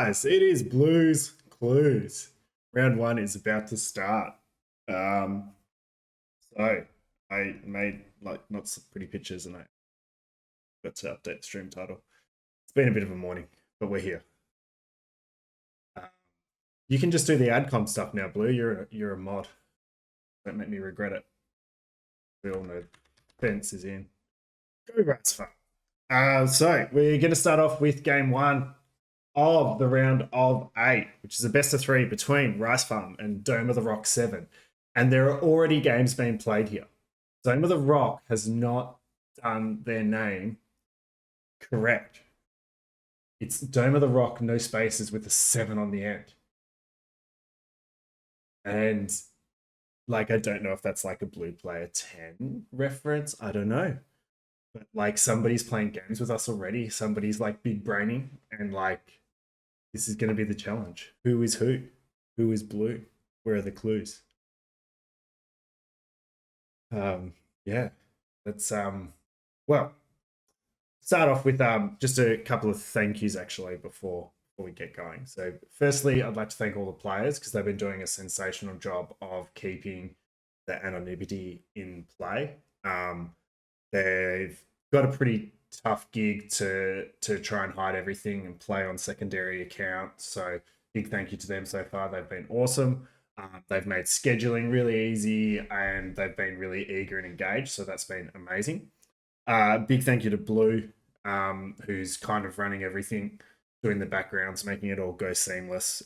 guys, it is Blues Clues. Round one is about to start. So I made not some pretty pictures and I got to update the stream title. It's been a bit of a morning, but we're here. You can just do the adcom stuff now, Blue. You're a mod. Don't make me regret it. We all know Fence is in. Go Rats Farm. So we're going to start off with game one of the round of 8, which is a best of 3 between Rice Farm and Dome of the Rock 7. And there are already games being played here. Dome of the Rock has not done their name correct. It's Dome of the Rock, no spaces with a 7 on the end. And I don't know if that's like a Blue Player 10 reference. I don't know. But somebody's playing games with us already. Somebody's big braining and this is going to be the challenge. Who is who? Who is Blue? Where are the clues? Yeah, let's well, start off with just a couple of thank yous actually before we get going. So firstly, I'd like to thank all the players because they've been doing a sensational job of keeping the anonymity in play. They've got a pretty tough gig to try and hide everything and play on secondary accounts. So big thank you to them so far. They've been awesome. They've made scheduling really easy and they've been really eager and engaged. So that's been amazing. Big thank you to Blue, who's kind of running everything, doing the backgrounds, making it all go seamless.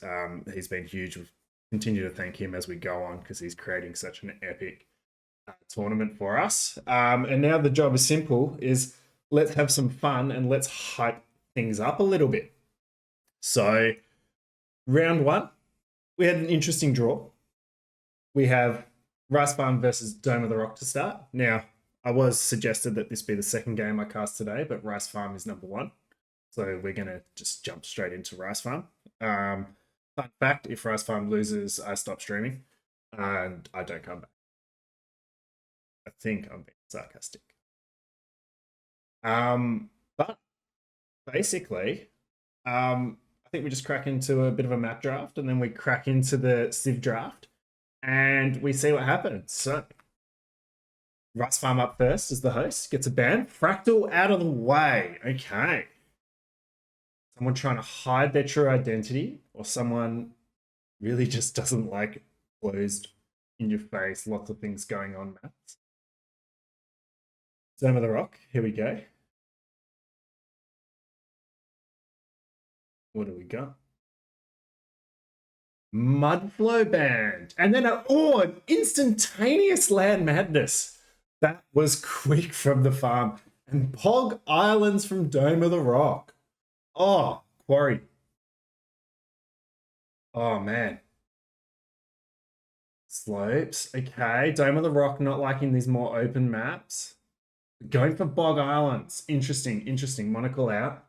He's been huge. We'll continue to thank him as we go on because he's creating such an epic tournament for us. And now the job is simple, is let's have some fun and let's hype things up a little bit. So round one, we had an interesting draw. We have Rice Farm versus Dome of the Rock to start. Now, I was suggested that this be the second game I cast today, but Rice Farm is number 1. So we're going to just jump straight into Rice Farm. Fun fact, if Rice Farm loses, I stop streaming and I don't come back. I think I'm being sarcastic. But basically, I think we just crack into a bit of a map draft and then we crack into the Civ draft and we see what happens. So Rice Farm up first as the host, gets a ban. Fractal out of the way. Okay. Someone trying to hide their true identity or someone really just doesn't like closed in your face, lots of things going on maps. Dome of the Rock, here we go. What do we got? Mudflow banned. And then an instantaneous land madness. That was quick from the farm. And Pog Islands from Dome of the Rock. Oh, Quarry. Oh, man. Slopes. Okay. Dome of the Rock not liking these more open maps. Going for Bog Islands. Interesting. Monocle out.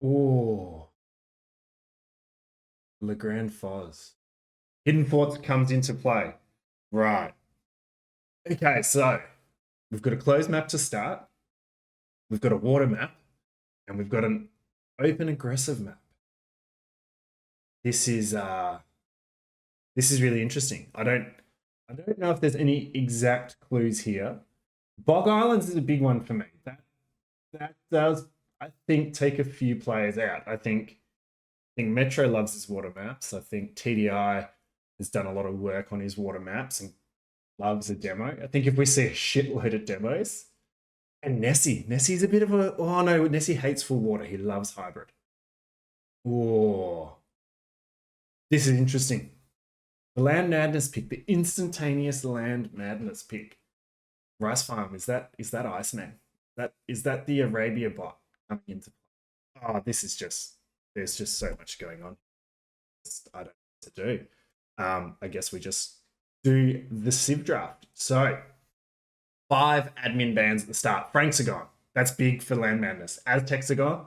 Oh. Le Grand Foz. Hidden Forts comes into play. Right. Okay, so we've got a closed map to start. We've got a water map. And we've got an open aggressive map. This is really interesting. I don't know if there's any exact clues here. Bog Islands is a big one for me. That does, I think, take a few players out. I think Metro loves his water maps. I think TDI has done a lot of work on his water maps and loves a demo. I think if we see a shitload of demos, and Nessie's a bit of a, oh no, Nessie hates full water. He loves hybrid. Oh, this is interesting. The land madness pick, the instantaneous land madness pick. Rice Farm, is that Iceman? Is that the Arabia bot coming into play? Oh, this is just, there's just so much going on. I don't know what to do. I guess we just do the Civ draft. So 5 admin bans at the start. Franks are gone. That's big for land madness. Aztecs are gone.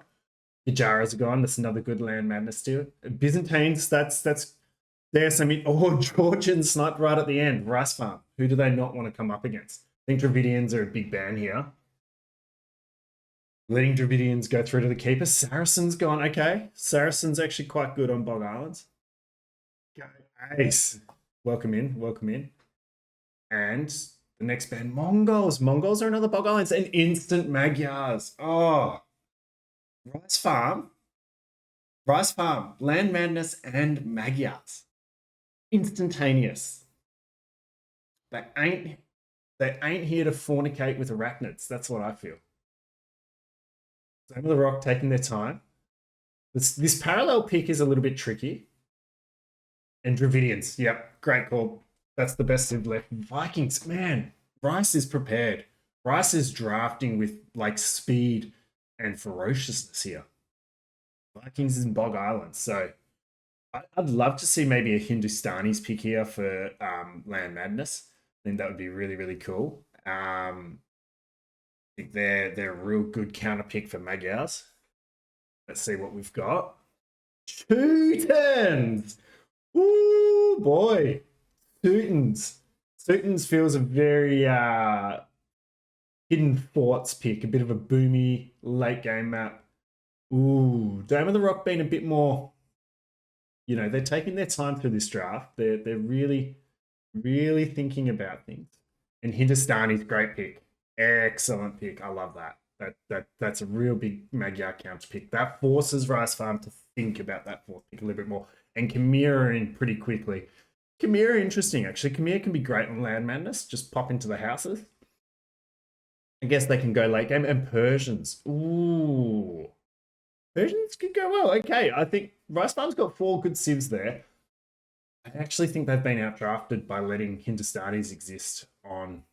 Ijaras are gone. That's another good land madness too. Byzantines, that's there's some. Oh, Georgians sniped right at the end. Rice Farm. Who do they not want to come up against? I think Dravidians are a big ban here. Letting Dravidians go through to the keeper. Saracen's gone. Okay. Saracen's actually quite good on Bog Islands. Go Ace. Welcome in. Welcome in. And the next band, Mongols. Mongols are another Bog Islands and instant Magyars. Oh. Rice Farm. Rice Farm. Land Madness and Magyars. Instantaneous. They ain't here to fornicate with arachnids. That's what I feel. Dome of the Rock taking their time. This parallel pick is a little bit tricky. And Dravidians. Yep, great call. That's the best of left. Vikings, man. Rice is prepared. Rice is drafting with like speed and ferociousness here. Vikings is in Bog Island. So I'd love to see maybe a Hindustani's pick here for Land Madness. I think that would be really, really cool. I think they're a real good counter pick for Magyars. Let's see what we've got. Teutons! Ooh, boy. Teutons. Teutons feels a very Hidden Forts pick. A bit of a boomy late game map. Ooh, Dome of the Rock being a bit more... You know, they're taking their time through this draft. They're really, really thinking about things. And Hindustani's great pick. Excellent pick. I love that. That's a real big Magyar counter pick. That forces Rice Farm to think about that fourth pick a little bit more. And Khmer in pretty quickly. Khmer interesting, actually. Khmer can be great on Land Madness. Just pop into the houses. I guess they can go late game. And Persians. Ooh. Persians could go well. Okay, I think Rice Farm's got 4 good civs there. I actually think they've been outdrafted by letting Hindustanis exist on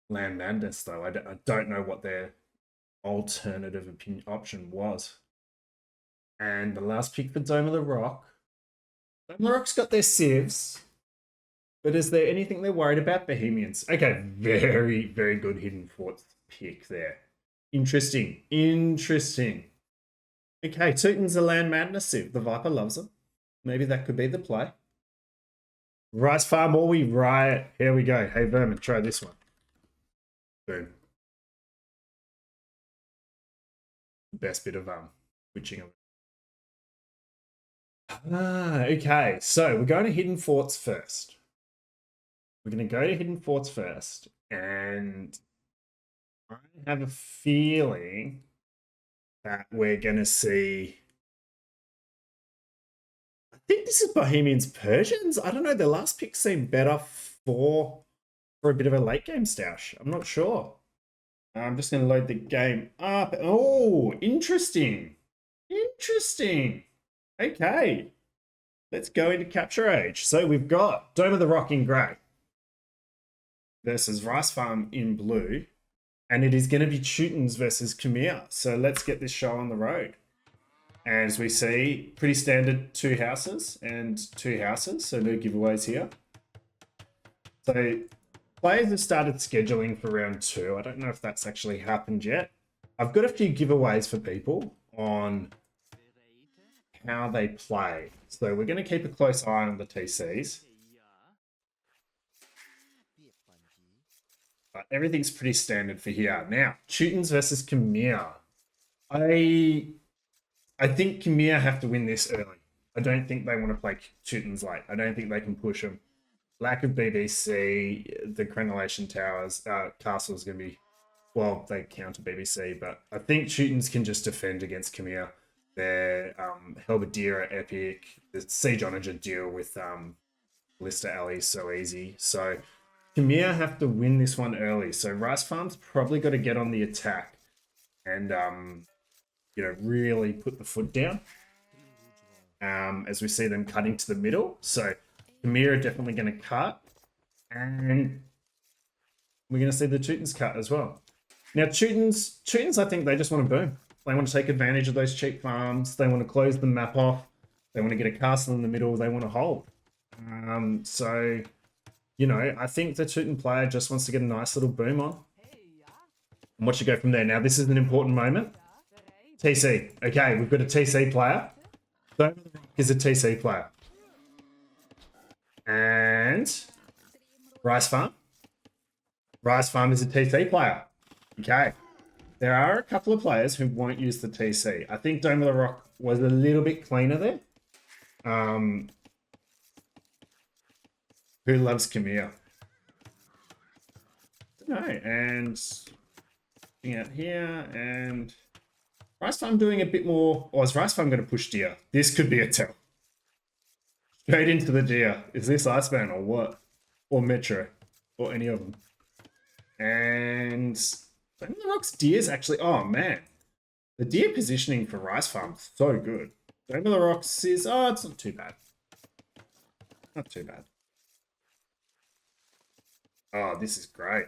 Land Madness, though. I don't know what their alternative option was. And the last pick for Dome of the Rock. Dome of the Rock's got their civs, but is there anything they're worried about? Bohemians. Okay, very, very good Hidden Forts pick there. Interesting. Okay, Teuton's a Land Madness civ. The Viper loves them. Maybe that could be the play. Rice Farm, or we riot. Here we go. Hey, Vermin, try this one. Boom. Best bit of switching. Okay, so we're going to Hidden Forts first. We're going to go to Hidden Forts first, and I have a feeling that we're going to see... I think this is Bohemians Persians. I don't know. The last pick seemed better for a bit of a late game stash. I'm not sure. I'm just going to load the game up. Oh, interesting. Okay. Let's go into Capture Age. So we've got Dome of the Rock in grey versus Rice Farm in blue. And it is going to be Teutons versus Khmer. So let's get this show on the road. As we see, pretty standard 2 houses and 2 houses. So no giveaways here. So players have started scheduling for round 2. I don't know if that's actually happened yet. I've got a few giveaways for people on how they play. So we're going to keep a close eye on the TCs. But everything's pretty standard for here. Now, Teutons versus Khmer. I think Khmer have to win this early. I don't think they want to play Teutons late. I don't think they can push them. Lack of BBC, the Crenellation Towers, Castle is going to be... Well, they counter BBC, but I think Teutons can just defend against Khmer. Their Helbadira epic. The Siege Onager deal with Lister Alley is so easy. So Khmer have to win this one early. So Rice Farm's probably got to get on the attack and you know, really put the foot down. As we see them cutting to the middle. So Khmer are definitely going to cut. And we're going to see the Teutons cut as well. Now, Teutons, I think they just want to boom. They want to take advantage of those cheap farms. They want to close the map off. They want to get a castle in the middle. They want to hold. So, you know, I think the Teuton player just wants to get a nice little boom on. And watch it go from there. Now, this is an important moment. TC. Okay, we've got a TC player. Dome of the Rock is a TC player. And Rice Farm. Rice Farm is a TC player. Okay. There are a couple of players who won't use the TC. I think Dome of the Rock was a little bit cleaner there. Who loves Camille? No, and out here, and Rice Farm doing a bit more. Or is Rice Farm going to push deer? This could be a tell. Straight into the deer. Is this Iceman or what? Or Metro? Or any of them? And Dome of the Rock's deer's actually. Oh man, the deer positioning for Rice Farm so good. Dome of the Rocks is it's not too bad. Not too bad. Oh, this is great.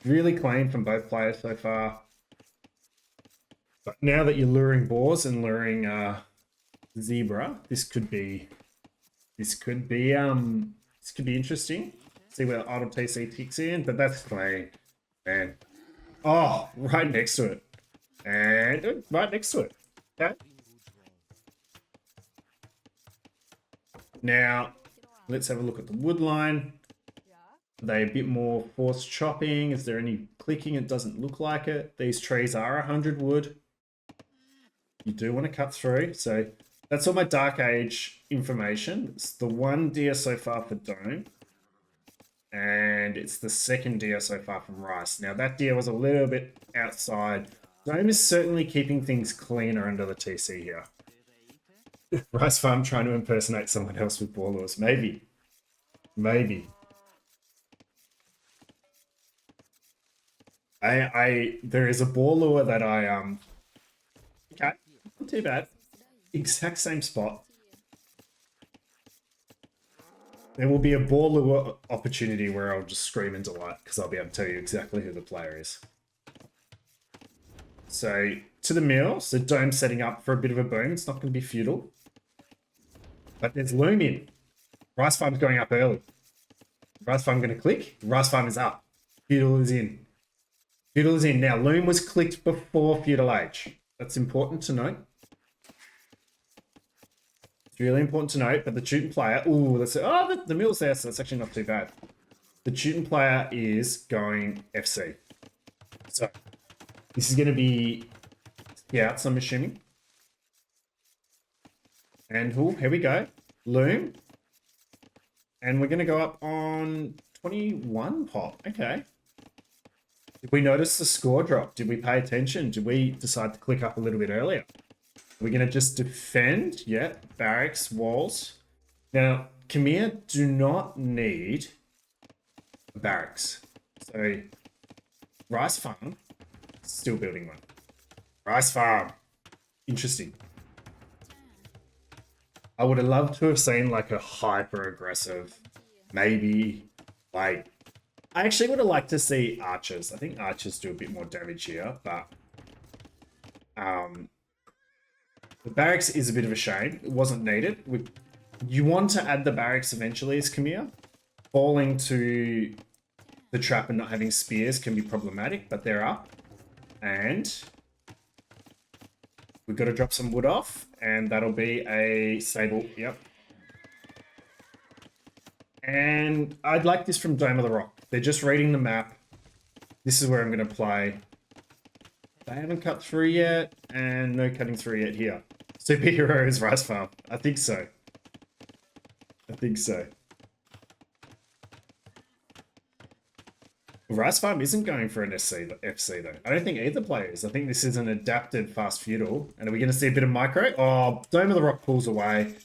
Really clean from both players so far. But now that you're luring boars and luring zebra, this could be interesting. See where Idle TC ticks in, but that's clean. And oh, right next to it. And right next to it. Okay. Now, let's have a look at the wood line. Are they a bit more forced chopping? Is there any clicking? It doesn't look like it. These trees are 100 wood. You do want to cut through. So that's all my Dark Age information. It's the one deer so far for Dome. And it's the second deer so far from Rice. Now that deer was a little bit outside. Dome is certainly keeping things cleaner under the TC here. Rice Farm trying to impersonate someone else with ball lures. Maybe. Maybe. There is a ball lure that okay, not too bad. Exact same spot. There will be a ball lure opportunity where I'll just scream in delight because I'll be able to tell you exactly who the player is. So to the mill, so Dome setting up for a bit of a boom. It's not going to be futile. But there's Loom in. Rice Farm's going up early. Rice Farm going to click. Rice Farm is up. Feudal is in. Feudal is in. Now, Loom was clicked before Feudal Age. That's important to note. It's really important to note, but the Teuton player... Ooh, the mill's there, so that's actually not too bad. The Teuton player is going FC. So, this is going to be Scouts, I'm assuming. And here we go. Loom. And we're going to go up on 21 pop. Okay. Did we notice the score drop? Did we pay attention? Did we decide to click up a little bit earlier? Are we going to just defend? Yeah, barracks, walls. Now, Khmer do not need barracks. So, Rice Farm, still building one. Rice Farm. Interesting. I would have loved to have seen like a hyper aggressive, maybe like... I actually would have liked to see archers. I think archers do a bit more damage here, but the barracks is a bit of a shame. It wasn't needed. You want to add the barracks eventually as Khmer. Falling to the trap and not having spears can be problematic, but they're up. And we've got to drop some wood off, and that'll be a stable. Yep. And I'd like this from Dome of the Rock. They're just reading the map. This is where I'm going to play. They haven't cut through yet, and no cutting through yet here. Superhero is Rice Farm. I think so. I think so. Rice Farm isn't going for an FC though. I don't think either player is. I think this is an adapted fast feudal. And are we going to see a bit of micro? Oh, Dome of the Rock pulls away.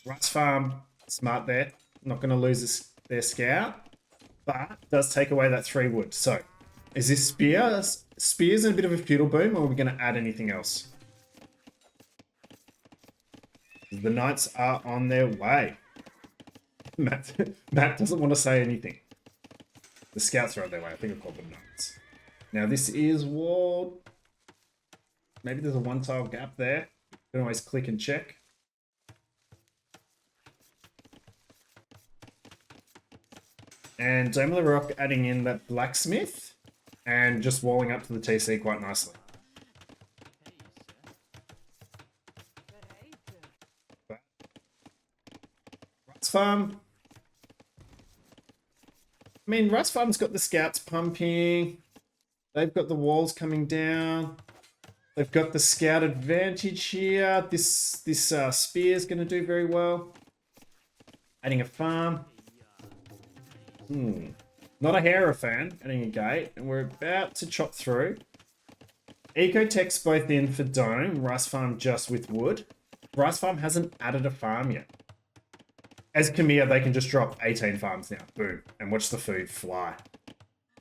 Rice Farm, smart there. Not going to lose their scout. But does take away that 3 wood. So, is this spears? Spears in a bit of a feudal boom, or are we going to add anything else? The knights are on their way. Matt doesn't want to say anything. The scouts are on their way. I think I've called them knights. Now this is walled. Maybe there's a 1-tile gap there. You can always click and check. And Dome of the Rock adding in that blacksmith and just walling up to the TC quite nicely. Rice Farm. I mean, Rice Farm's got the scouts pumping. They've got the walls coming down. They've got the scout advantage here. This spear is going to do very well. Adding a farm. Not a Hierophant. Adding a gate. And we're about to chop through. Ecotech's both in for Dome. Rice farm just with wood. Rice farm hasn't added a farm yet. As Khmer, they can just drop 18 farms now. Boom. And watch the food fly.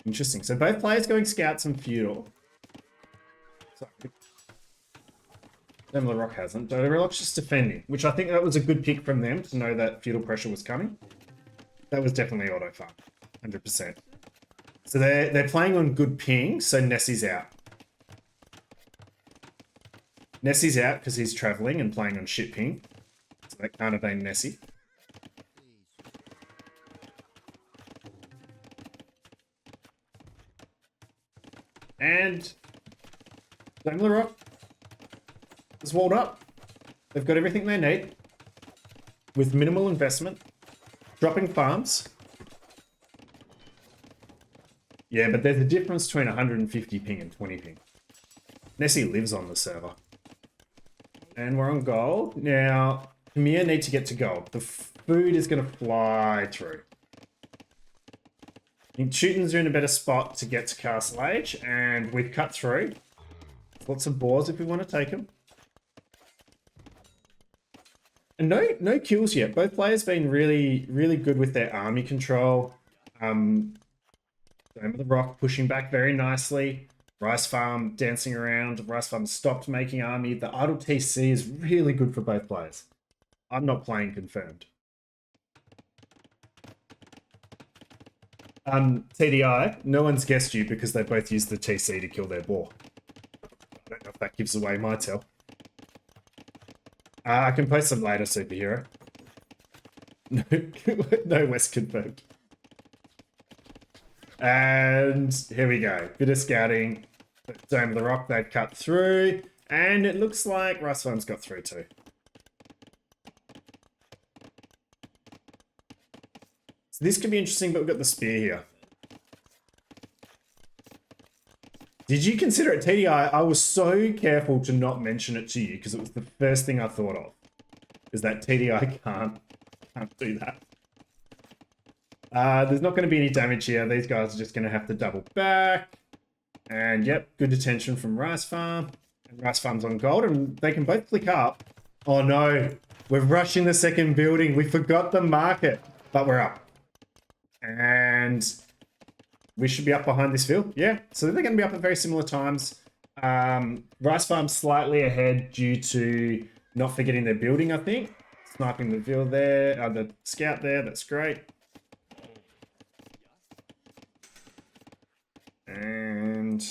Interesting. So both players going scouts and feudal. Dome of the Rock hasn't. Dome of the Rock's just defending, which I think that was a good pick from them to know that feudal pressure was coming. That was definitely auto farm. 100%. So they're playing on good ping, so Nessie's out. Nessie's out because he's traveling and playing on shit ping. So that can't have been Nessie. And Dome of the Rock is walled up. They've got everything they need with minimal investment. Dropping farms. Yeah, but there's a difference between 150 ping and 20 ping. Nessie lives on the server. And we're on gold. Now, Khmer need to get to gold. The food is going to fly through. I think Teuton's are in a better spot to get to Castle Age, and we've cut through. Lots of boars if we want to take them. And no kills yet. Both players been really, really good with their army control. Dome of the Rock pushing back very nicely. Rice Farm dancing around. Rice Farm stopped making army. The idle TC is really good for both players. I'm not playing confirmed. TDI, no one's guessed you because they both used the TC to kill their boar. I don't know if that gives away my tell. I can post some later, superhero. No West confirmed. And here we go. Bit of scouting. Dome of the Rock, they've cut through. And it looks like Rice Farm's got through too. So this could be interesting, but we've got the spear here. Did you consider it TDI? I was so careful to not mention it to you because it was the first thing I thought of. Is that TDI can't do that. There's not going to be any damage here. These guys are just going to have to double back. And yep, good detention from Rice Farm. And Rice Farm's on gold, and they can both click up. Oh no, we're rushing the second building. We forgot the market, but we're up. And we should be up behind this field. Yeah, so they're going to be up at very similar times. Rice Farm slightly ahead due to not forgetting their building, I think. Sniping the field there, the scout there, that's great. And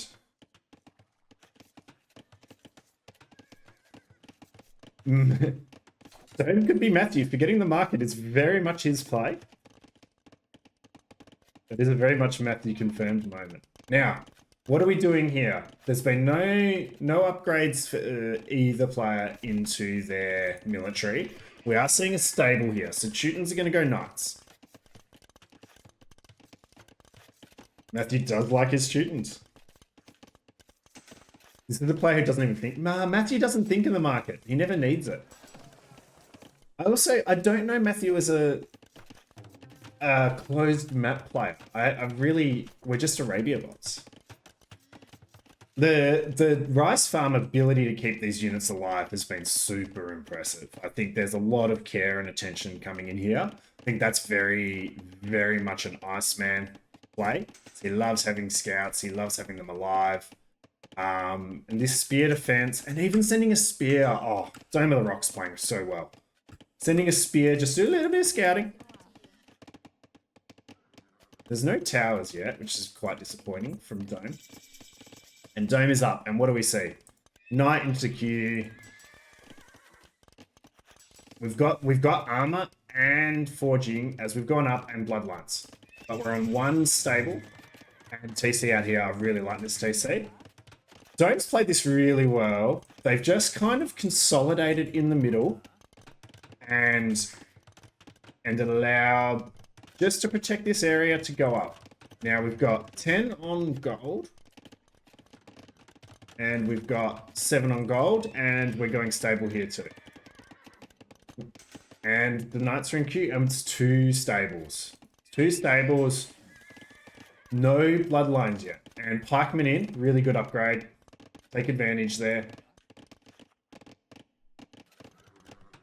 Dome could be Matthew. Forgetting the market is very much his play. It is a very much Matthew confirmed moment. Now, what are we doing here? There's been no upgrades for either player into their military. We are seeing a stable here, so Teutons are going to go nuts. Matthew does like his Teutons. This is the player who doesn't even think. Nah, Matthew doesn't think in the market. He never needs it. I don't know Matthew as a closed map player. We're just Arabia bots. The Rice Farm ability to keep these units alive has been super impressive. I think there's a lot of care and attention coming in here. I think that's very, very much an Iceman play. He loves having scouts. He loves having them alive. And this spear defense, and even sending a spear. Oh, Dome of the Rock's playing so well. Sending a spear, just do a little bit of scouting. There's no towers yet, which is quite disappointing from Dome. And Dome is up, and what do we see? Knight into queue. We've got armor and forging as we've gone up, and bloodlines. But we're on one stable, and TC out here. I really like this TC. Dome's played this really well. They've just kind of consolidated in the middle, and allowed just to protect this area to go up. Now we've got 10 on gold. And we've got 7 on gold, and we're going stable here too. And the knights are in queue, and it's 2 stables. 2 stables, no bloodlines yet. And pikemen in, really good upgrade. Take advantage there.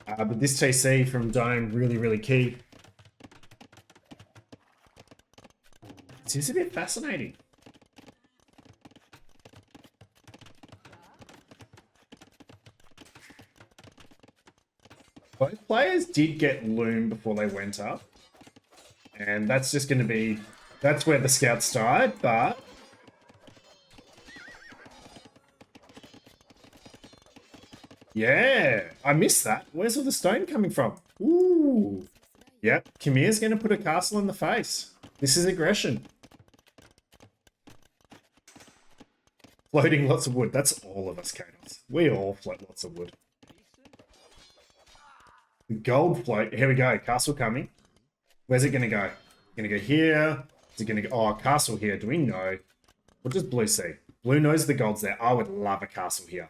But this TC from Dome, really, really key. It is a bit fascinating. Both players did get Loom before they went up. And that's just going to be... That's where the scouts died, but... Yeah, I missed that. Where's all the stone coming from? Ooh. Yep, Kamir's going to put a castle in the face. This is aggression. Floating lots of wood. That's all of us, Kados. We all float lots of wood. Gold float. Here we go. Castle coming. Where's it going to go? Going to go here. Is it going to go... Oh, castle here. Do we know? What does Blue see? Blue knows the gold's there. I would love a castle here.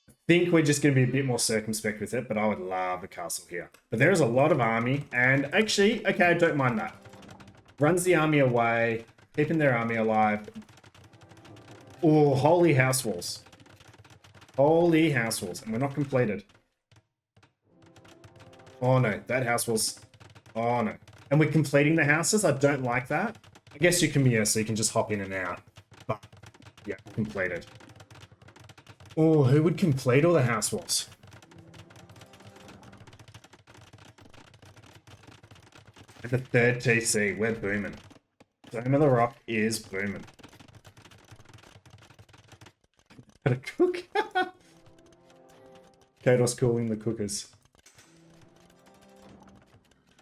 I think we're just going to be a bit more circumspect with it, but I would love a castle here. But there is a lot of army, and actually, okay, I don't mind that. Runs the army away, keeping their army alive. Oh, holy house walls. Holy house walls, and we're not completed. Oh no, that house was... Oh no. And we're completing the houses? I don't like that. I guess you can, yeah, so you can just hop in and out. But, yeah, completed. Oh, who would complete all the house walls? And the third TC, we're booming. Dome of the Rock is booming. Gotta cook. Kados cooling the cookers.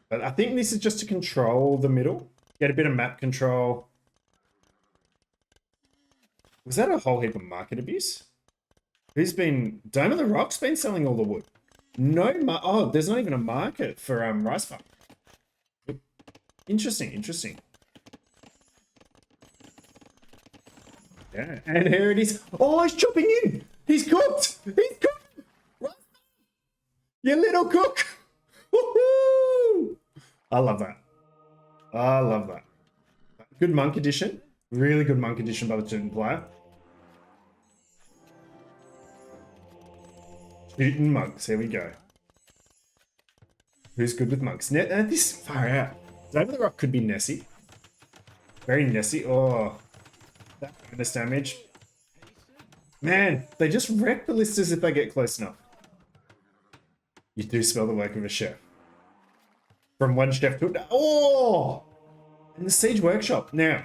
But I think this is just to control the middle. Get a bit of map control. Was that a whole heap of market abuse? Who's been... Dome of the Rock's been selling all the wood. No... Oh, there's not even a market for rice farm. Interesting, interesting. Yeah, and here it is. Oh, he's chopping in. He's cooked. He's cooked. You little cook. Woohoo! I love that. I love that. Good monk edition. Really good monk edition by the student player. Shooting monks. Here we go. Who's good with monks? This far out. Dome of the Rock could be Nessie. Very Nessie. Oh, that bonus damage. Man, they just wreck ballistas if they get close enough. You do smell the work of a chef. From one chef to another. Oh! And the Siege Workshop. Now,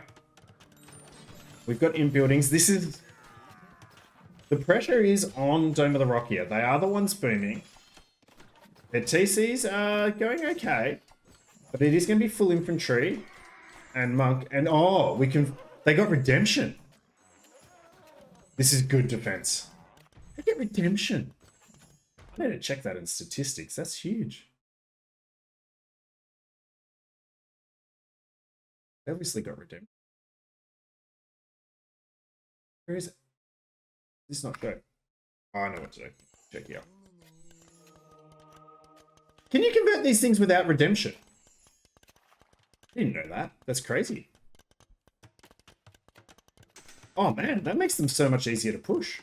we've got in buildings. This is... The pressure is on Dome of the Rock here. They are the ones booming. Their TCs are going okay. But it is going to be full infantry. And monk. And oh, we can... They got redemption. This is good defense. They get redemption. I need to check that in statistics. That's huge. They obviously got redemption. Where is it? This not show. Oh, I know what to do. Check here. Can you convert these things without redemption? I didn't know that. That's crazy. Oh man, that makes them so much easier to push.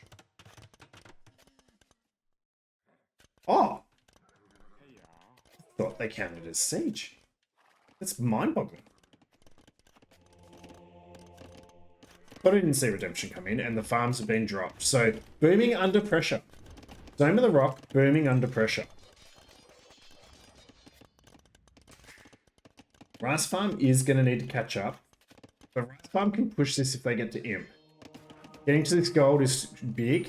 Oh. I thought they counted as siege. That's mind-boggling. But I didn't see redemption come in, and the farms have been dropped. So, booming under pressure. Dome of the Rock, booming under pressure. Rice Farm is going to need to catch up. But Rice Farm can push this if they get to Imp. Getting to this gold is big.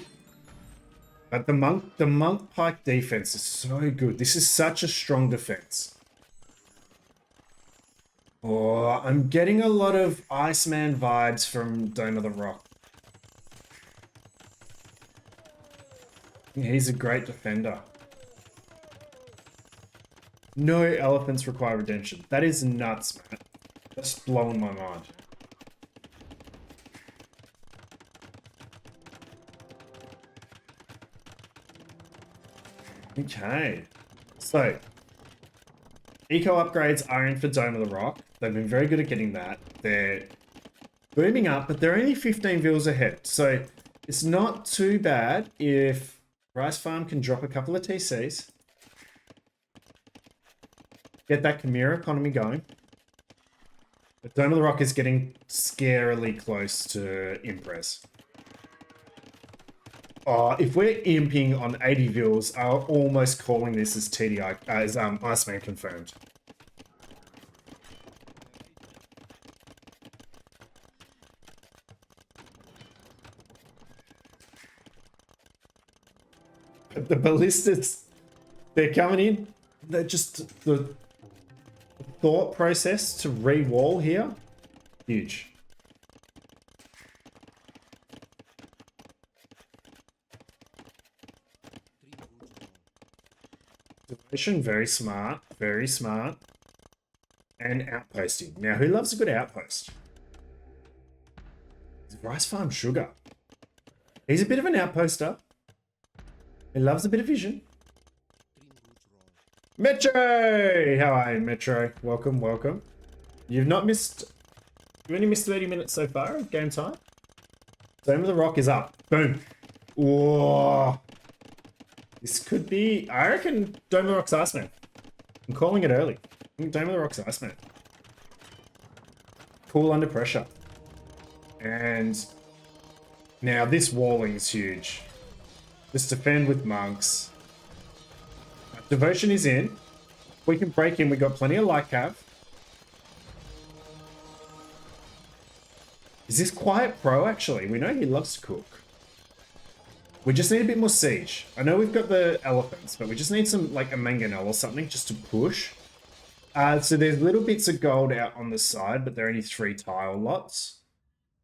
But the monk pike defense is so good. This is such a strong defense. Oh, I'm getting a lot of Iceman vibes from Dome of the Rock. He's a great defender. No elephants require redemption. That is nuts, man. That's blowing my mind. Okay. So, eco upgrades are in for Dome of the Rock. They've been very good at getting that. They're booming up, but they're only 15 vils ahead. So, it's not too bad if Rice Farm can drop a couple of TCs. Get that Chimera economy going. But Dome of the Rock is getting scarily close to Impress. Oh, if we're imping on 80 vils, I'm almost calling this as TDI, as Iceman confirmed. But the ballistas, they're coming in. They're just the thought process to re-wall here, huge. Devotion, very smart, very smart. And outposting. Now, who loves a good outpost? Rice Farm Sugar. He's a bit of an outposter. He loves a bit of vision. Metro! How are you, Metro? Welcome, welcome. You've not missed... You've only missed 30 minutes so far of game time. Dome of the Rock is up. Boom. Whoa. This could be... I reckon Dome of the Rock's Iceman. I'm calling it early. I think Dome of the Rock's Iceman. Cool under pressure. And... Now, this walling is huge. Just defend with monks. Devotion is in. If we can break in, we got plenty of light cav. Is this Quiet Pro, actually? We know he loves to cook. We just need a bit more siege. I know we've got the elephants, but we just need some, like, a mangonel or something just to push. So there's little bits of gold out on the side, but they're only 3 tile lots.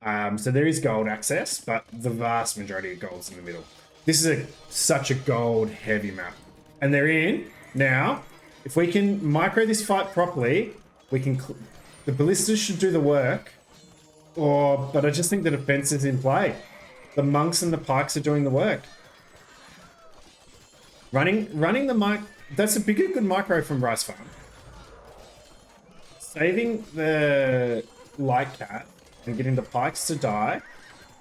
So there is gold access, but the vast majority of gold's in the middle. This is such a gold-heavy map. And they're in. Now, if we can micro this fight properly, we can... The ballistas should do the work. But I just think the defense is in play. The monks and the pikes are doing the work. Running the mic... That's a good micro from Rice Farm. Saving the light cat and getting the pikes to die.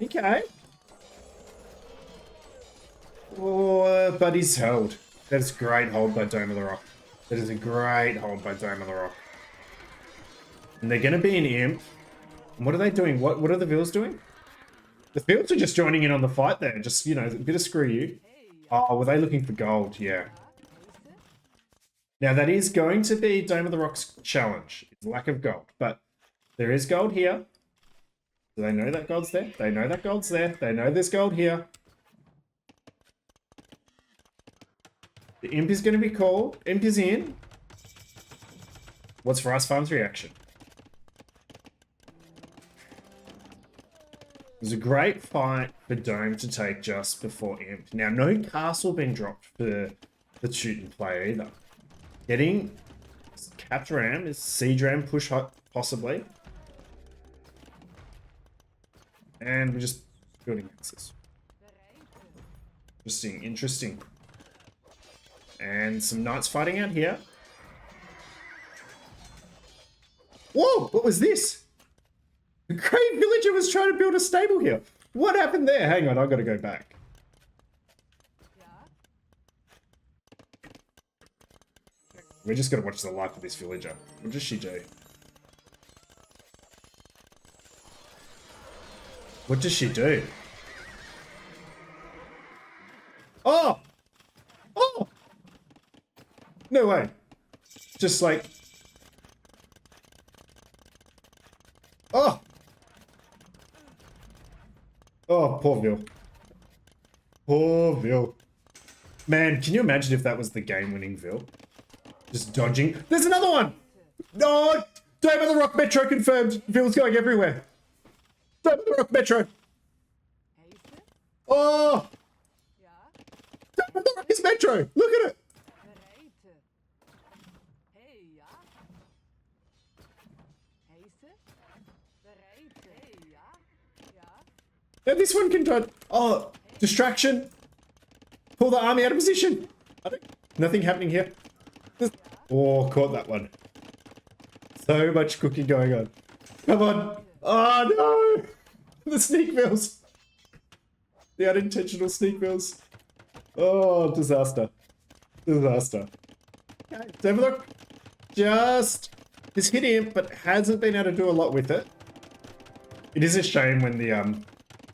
Okay. Oh, but he's held. That's a great hold by Dome of the Rock. That is a great hold by Dome of the Rock. And they're going to be an imp. And what are they doing? What are the Vils doing? The Vils are just joining in on the fight there. Just, you know, a bit of screw you. Oh, were they looking for gold? Yeah. Now, that is going to be Dome of the Rock's challenge. It's lack of gold. But there is gold here. Do they know that gold's there? They know that gold's there. They know there's gold here. The imp is going to be called. Imp is in. What's Rice Farm's reaction? It was a great fight for Dome to take just before imp. Now, no castle being dropped for the shoot and play either. Getting capped ram is siege ram push possibly. And we're just building axes. Interesting, interesting. And some knights fighting out here. Whoa, what was this? The great villager was trying to build a stable here. What happened there? Hang on, I've got to go back. We're just going to watch the life of this villager. What does she do? What does she do? Oh! Oh! No way. Just like... Oh! Oh, poor Vil. Poor Vil. Man, can you imagine if that was the game-winning Vil? Just dodging. There's another one! No! Dome of the Rock Metro confirmed. Vil's going everywhere. Dome of the Rock Metro. Oh! Dome of the Rock is Metro. Look at it. Now this one can try. Oh, distraction. Pull the army out of position. Nothing happening here. Oh, caught that one. So much cooking going on. Come on. Oh, no. The sneak mills. The unintentional sneak mills. Oh, disaster. Disaster. Okay, Devillock just is hitting him, but hasn't been able to do a lot with it. It is a shame when the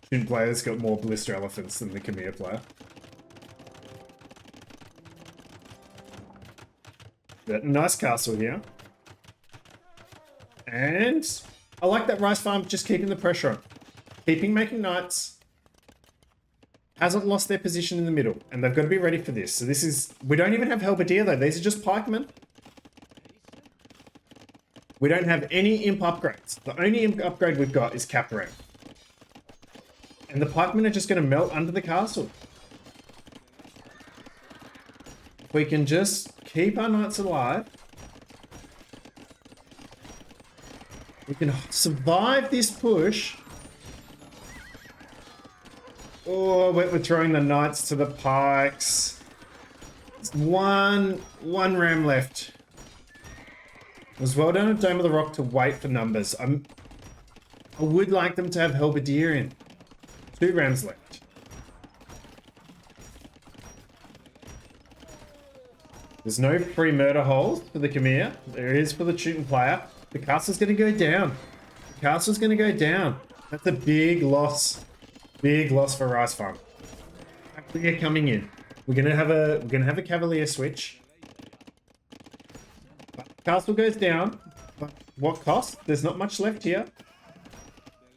Shin player's got more Blister Elephants than the Khmer player. But nice castle here. And I like that Rice Farm just keeping the pressure on. Making knights. Hasn't lost their position in the middle. And they've got to be ready for this. So this is... We don't even have Halberdier though. These are just pikemen. We don't have any imp upgrades. The only imp upgrade we've got is Cap Ram. And the pikemen are just going to melt under the castle. If we can just keep our knights alive, we can survive this push. Oh, we're throwing the knights to the pikes. It's one ram left. It was well done at Dome of the Rock to wait for numbers. I would like them to have Halberdier in. 2 rams left. There's no free murder holes for the Khmer. There is for the Teuton player. The castle's going to go down. The castle's going to go down. That's a big loss. Big loss for Rice Farm. Cavalier coming in. We're gonna have a Cavalier switch. Castle goes down. But what cost? There's not much left here.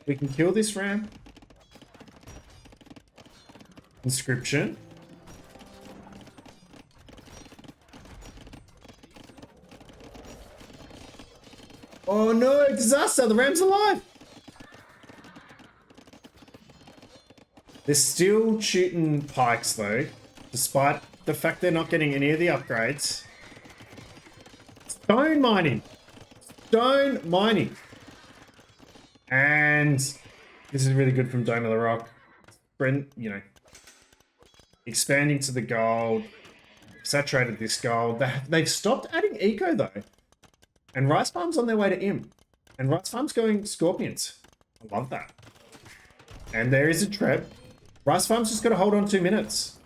We can kill this ram. Inscription. Oh no, disaster! The ram's alive! They're still shooting pikes though, despite the fact they're not getting any of the upgrades. Stone mining! Stone mining! And this is really good from Dome of the Rock. Brent, you know, expanding to the gold, saturated this gold. They've stopped adding eco though. And Rice Farm's on their way to Imp. And Rice Farm's going Scorpions. I love that. And there is a trap. Rice Farm's just got to hold on 2 minutes.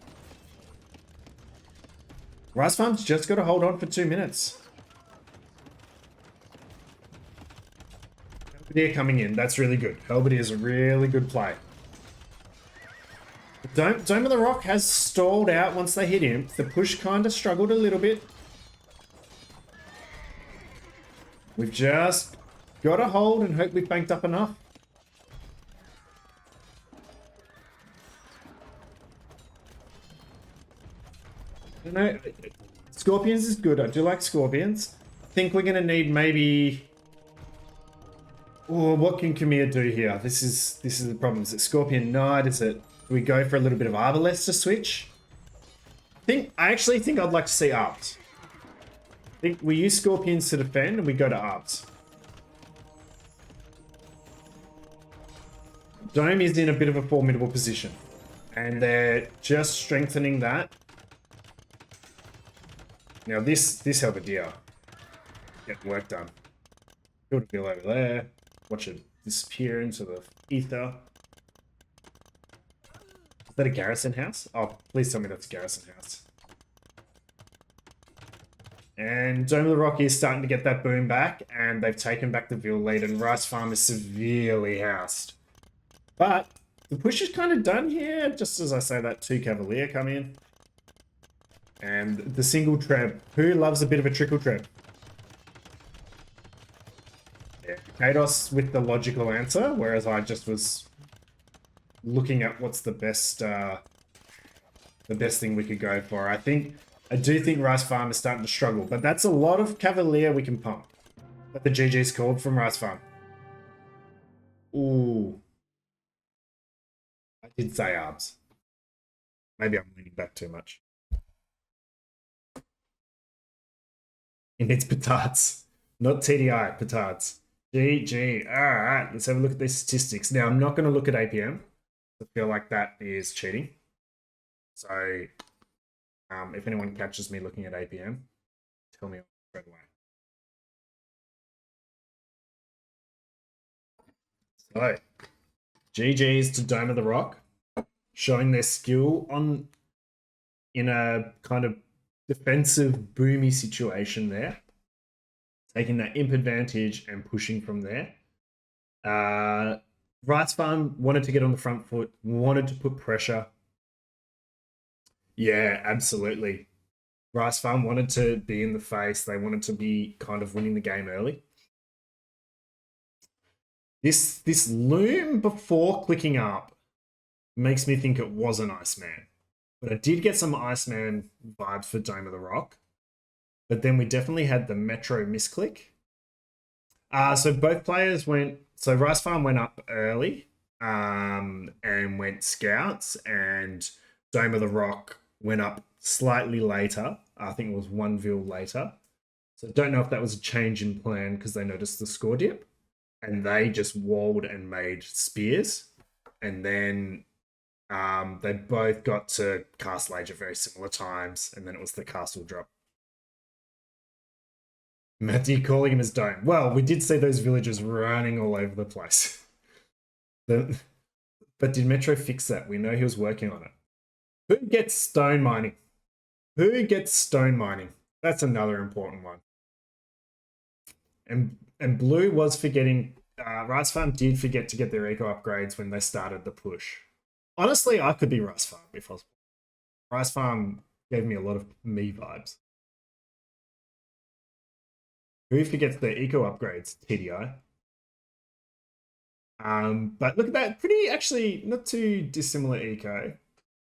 Rice Farm's just got to hold on for 2 minutes. Halberdier coming in. That's really good. Halberdier is a really good play. Dome of the Rock has stalled out once they hit him. The push kind of struggled a little bit. We've just got to hold and hope we've banked up enough. I don't know. Scorpions is good. I do like Scorpions. I think we're going to need maybe... Oh, what can Khmer do here? This is the problem. Is it Scorpion Knight? Is it... Do we go for a little bit of Arbalest to switch? I actually think I'd like to see Arbs. I think we use Scorpions to defend and we go to Arbs. Dome is in a bit of a formidable position. And they're just strengthening that. Now this Halberdier, get work done. Build a bill over there. Watch it disappear into the ether. Is that a garrison house? Oh, please tell me that's a garrison house. And Dome of the Rock is starting to get that boom back, and they've taken back the Ville lead, and Rice Farm is severely housed. But the push is kind of done here, just as I say that 2 Cavalier come in. And the single treb. Who loves a bit of a trickle treb? Yeah, Kados with the logical answer, whereas I just was looking at what's the best thing we could go for. I do think Rice Farm is starting to struggle, but that's a lot of Cavalier we can pump. But the GG's called from Rice Farm. Ooh. I did say Arbs. Maybe I'm leaning back too much. It needs petards, not TDI, petards. GG. Alright, let's have a look at these statistics. Now, I'm not going to look at APM. I feel like that is cheating. So, If anyone catches me looking at APM, tell me straight away. So, GG's to Dome of the Rock, showing their skill in a kind of defensive boomy situation there, taking that imp advantage and pushing from there. Rice Farm wanted to get on the front foot, wanted to put pressure. Yeah, absolutely. Rice Farm wanted to be in the face. They wanted to be kind of winning the game early. This loom before clicking up makes me think it was an Iceman. But I did get some Iceman vibes for Dome of the Rock. But then we definitely had the Metro misclick. So both players went... So Rice Farm went up early and went Scouts. And Dome of the Rock went up slightly later. I think it was 1 vil later. So I don't know if that was a change in plan because they noticed the score dip. And they just walled and made spears. And then they both got to Castle Age at very similar times. And then it was the castle drop. Matthew calling him as Dome. Well, we did see those villagers running all over the place. But did Metro fix that? We know he was working on it. Who gets stone mining? Who gets stone mining? That's another important one. And Blue was forgetting... Rice Farm did forget to get their eco upgrades when they started the push. Honestly, I could be Rice Farm if I was... Rice Farm gave me a lot of me vibes. Who forgets their eco upgrades? TDI. But look at that. Pretty, actually, not too dissimilar eco.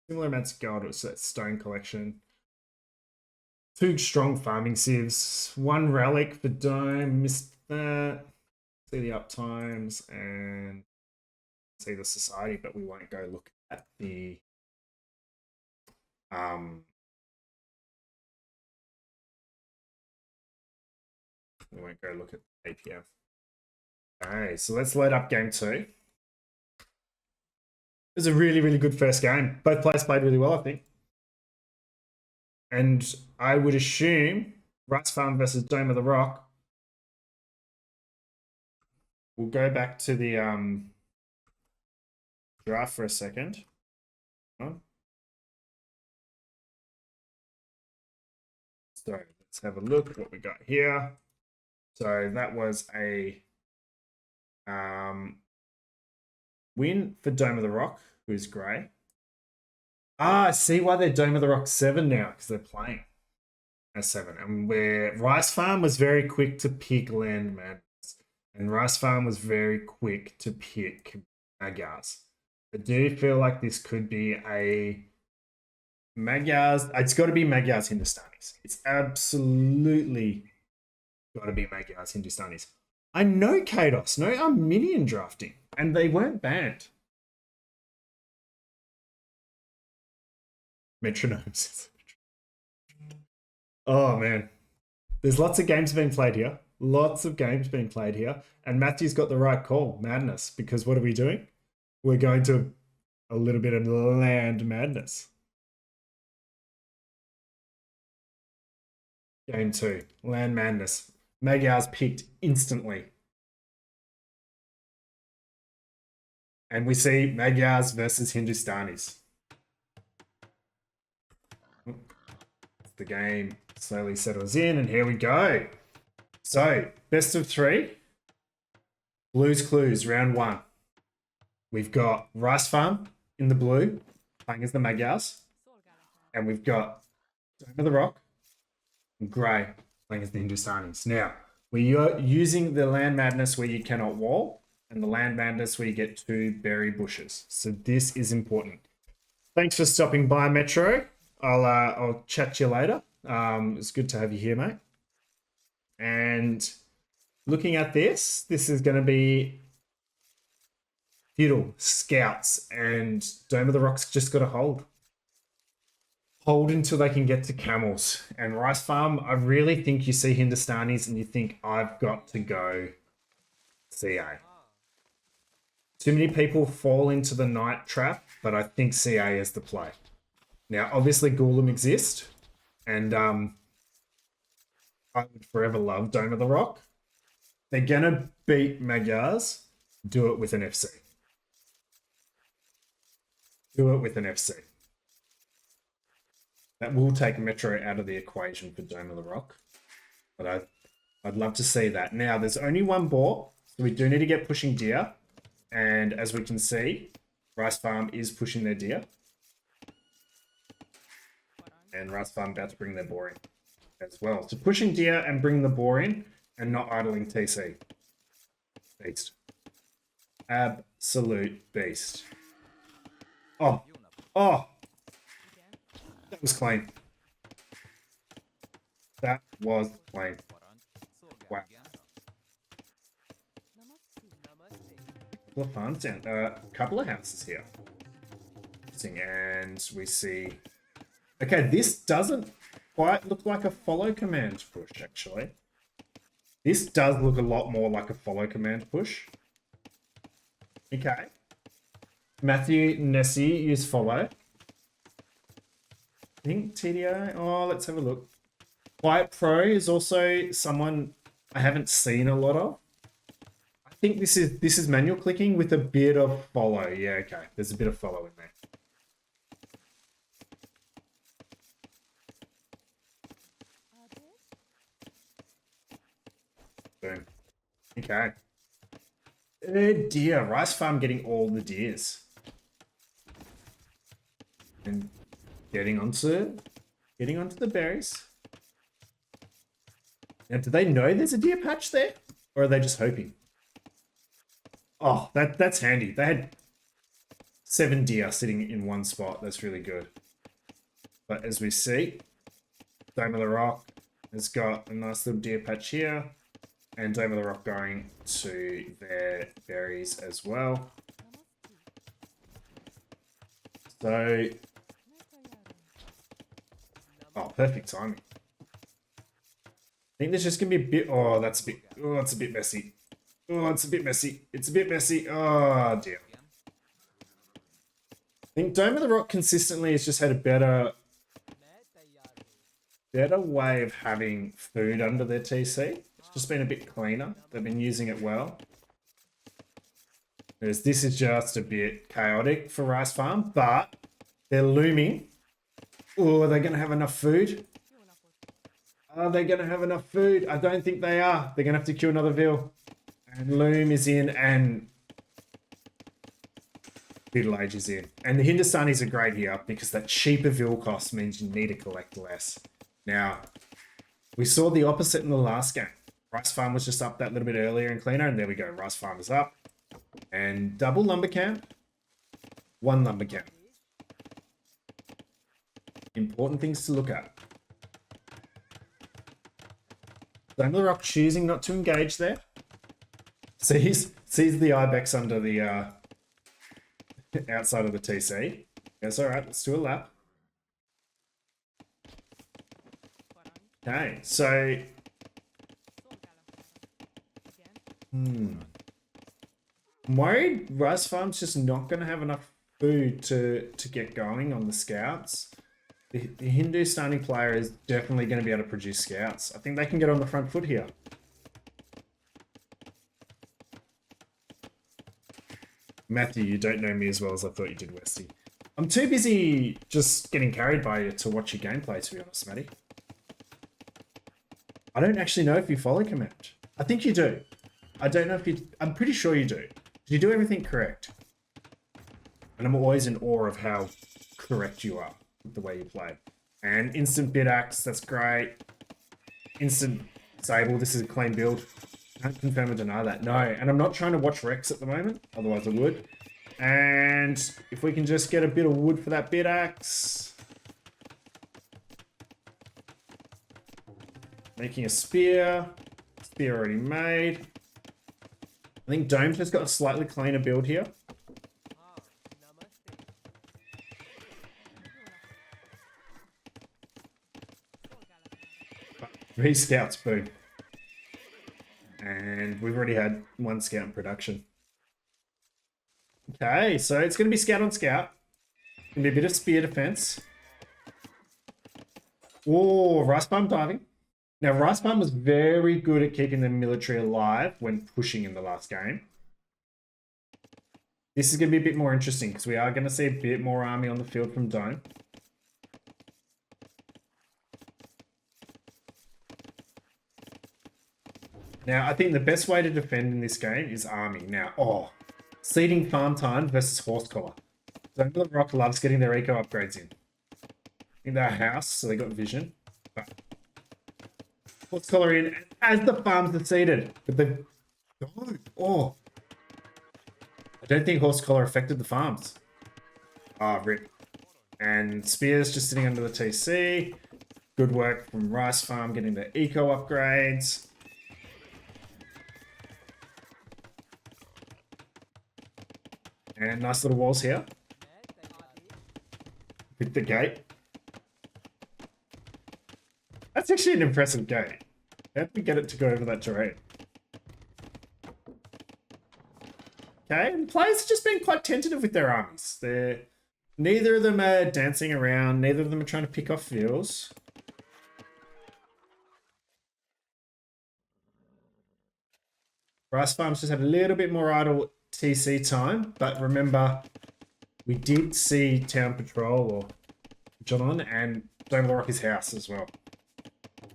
Similar amounts of gold. It was that stone collection. 2 strong farming sieves. 1 relic for Dome. Missed that. See the uptimes and see the society, but we won't go look at the we won't go look at the APM. Okay, so let's load up game 2. It was a really, really good first game. Both players played really well, I think. And I would assume Rice Farm versus Dome of the Rock. We'll go back to the draft for a second. So let's have a look at what we got here. So that was a win for Dome of the Rock, who's grey. I see why they're Dome of the Rock 7 now, because they're playing as 7. And where Rice Farm was very quick to pick Land Madness. And Rice Farm was very quick to pick Magyars. I do feel like this could be a Magyars. It's got to be Magyars Hindustanis. It's absolutely got to be Magyars Hindustanis. I know Kados. No, I'm minion drafting. And they weren't banned. Metronomes. Oh, man. There's lots of games being played here. Lots of games being played here. And Matthew's got the right call. Madness. Because what are we doing? We're going to a little bit of land madness. Game 2. Land madness. Magyars picked instantly. And we see Magyars versus Hindustanis. The game slowly settles in, and here we go. So, best of 3. Blues Clues, round 1. We've got Rice Farm in the blue, playing as the Magyars. And we've got Dome of the Rock and Grey, playing as the Hindustanis. Now, we are using the Land Madness where you cannot wall, and the Land Madness where you get 2 berry bushes. So this is important. Thanks for stopping by, Metro. I'll chat to you later. It's good to have you here, mate. And looking at this is going to be Feudal, Scouts, and Dome of the Rock's just got to hold. Hold until they can get to Camels. And Rice Farm, I really think you see Hindustanis and you think, I've got to go CA. Too many people fall into the Knight trap, but I think CA is the play. Now, obviously, Golem exists, And I would forever love Dome of the Rock. They're gonna beat Magyars. Do it with an FC. Do it with an FC. That will take Metro out of the equation for Dome of the Rock. But I'd love to see that. Now, there's only one boar, so we do need to get pushing deer. And as we can see, Rice Farm is pushing their deer. And Rice Farm about to bring their boar in as well. So pushing deer and bringing the boar in and not idling TC. Beast. Absolute beast. Oh. Oh. That was clean. That was clean. Wow. Couple of farms down. Couple of houses here. And we see. Okay, this doesn't quite look like a follow command push, actually. This does look a lot more like a follow command push. Okay. Matthew Nessie use follow. I think TDI. Oh, let's have a look. Quiet Pro is also someone I haven't seen a lot of. I think this is manual clicking with a bit of follow. Yeah, okay. There's a bit of follow in there. Boom. Okay. Deer. Rice Farm getting all the deers. And getting onto the berries. Now, do they know there's a deer patch there? Or are they just hoping? Oh, that's handy. They had 7 deer sitting in one spot. That's really good. But as we see, Dome of the Rock has got a nice little deer patch here. And Dome of the Rock going to their berries as well. So... Oh, perfect timing. I think there's just going to be a bit... Oh, that's a bit... Oh, it's a bit messy. Oh, it's a bit messy. It's a bit messy. Oh, dear. I think Dome of the Rock consistently has just had a better way of having food under their TC. It's just been a bit cleaner. They've been using it well. Whereas this is just a bit chaotic for Rice Farm, but they're looming. Oh, are they going to have enough food? Are they going to have enough food? I don't think they are. They're going to have to kill another veal. And Loom is in and Beetle Age is in. And the Hindustanis are great here because that cheaper veal cost means you need to collect less. Now, we saw the opposite in the last game. Rice Farm was just up that little bit earlier and cleaner, and there we go. Rice Farm is up. And double lumber count, 1 lumber count. Important things to look at. Dome of the Rock choosing not to engage there. Sees the Ibex under the outside of the TC. Yes, all right, let's do a lap. Okay, so I'm worried Rice Farm's just not going to have enough food to get going on the scouts. The Hindustani player is definitely going to be able to produce scouts. I think they can get on the front foot here. Matthew, you don't know me as well as I thought you did, Westy. I'm too busy just getting carried by you to watch your gameplay, to be honest, Matty. I don't actually know if you follow command. I think you do. I don't know if you... I'm pretty sure you do. You do everything correct. And I'm always in awe of how correct you are with the way you play. And instant bit axe, that's great. Instant sable, this is a clean build. Can't confirm or deny that. No, and I'm not trying to watch Rex at the moment. Otherwise I would. And if we can just get a bit of wood for that bit axe. Making a spear. Spear already made. I think Dome's just got a slightly cleaner build here. Three scouts, boom. And we've already had 1 scout in production. Okay, so it's going to be scout on scout. Going to be a bit of spear defense. Oh, Rice Palm diving. Now, Rice Palm was very good at keeping the military alive when pushing in the last game. This is going to be a bit more interesting because we are going to see a bit more army on the field from Dome. Now, I think the best way to defend in this game is army. Now, seeding farm time versus horse collar. Dome of the Rock loves getting their eco upgrades in their house, so they got vision. But horse collar in as the farms are seeded. But I don't think horse collar affected the farms. Rip. And Spears just sitting under the TC. Good work from Rice Farm getting the eco upgrades. And nice little walls here. Hit the gate. That's actually an impressive gate. How did we get it to go over that terrain? Okay, and players have just been quite tentative with their armies. Neither of them are dancing around. Neither of them are trying to pick off fields. Rice Farms just had a little bit more idle TC time, but remember, we did see Town Patrol or John and Dome of the Rock's house as well.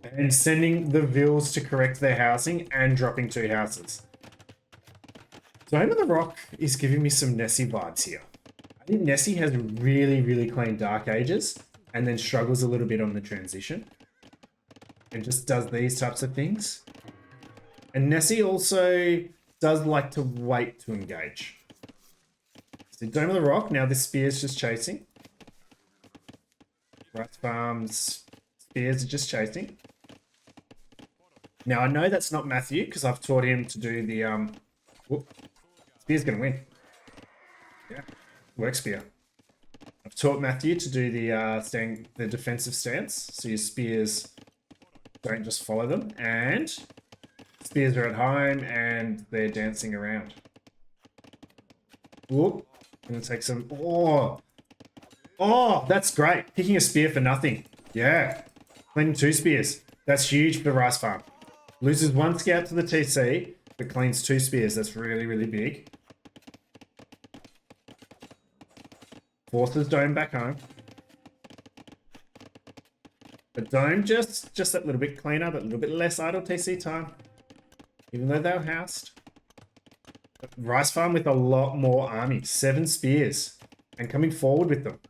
And sending the Vills to correct their housing and dropping 2 houses. Dome of the Rock is giving me some Nessie vibes here. I think Nessie has really, really clean Dark Ages and then struggles a little bit on the transition. And just does these types of things. And Nessie also does like to wait to engage. So Dome of the Rock, now this Spear's just chasing. Rice Farms, Spears are just chasing. Now I know that's not Matthew because I've taught him to do the Spear's gonna win. Yeah, work Spear. I've taught Matthew to do the defensive stance, so your Spears don't just follow them, and Spears are at home and they're dancing around. Whoop. Gonna take some. Oh, that's great. Picking a spear for nothing. Yeah. Cleaning 2 spears. That's huge for the Rice Farm. Loses 1 scout to the TC, but cleans 2 spears. That's really, really big. Forces Dome back home. But Dome just that little bit cleaner, but a little bit less idle TC time. Even though they were housed. Rice Farm with a lot more army. 7 spears. And coming forward with them.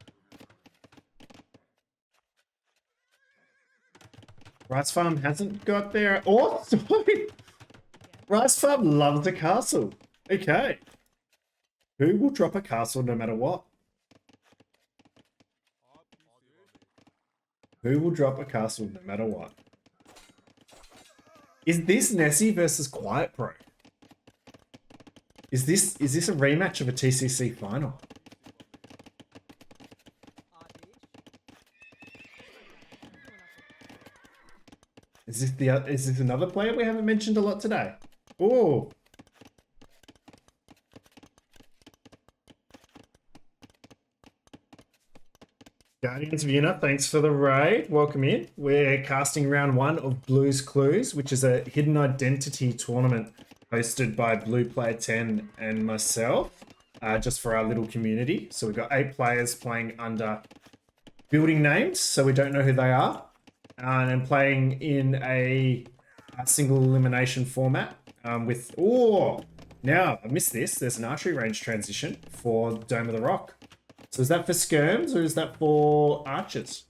Rice Farm hasn't got their... Oh, sorry! Rice Farm loves a castle. Okay. Who will drop a castle no matter what? Who will drop a castle no matter what? Is this Nessie versus Quiet Pro? Is this a rematch of a TCC final? Is this another player we haven't mentioned a lot today? Oh. Guardians of Una, thanks for the raid. Welcome in. We're casting round 1 of Blues Clues, which is a hidden identity tournament hosted by Blue Player 10 and myself, just for our little community. So we've got 8 players playing under building names, so we don't know who they are, and playing in a single elimination format with... Oh, now I missed this. There's an archery range transition for Dome of the Rock. So is that for skirms or is that for archers?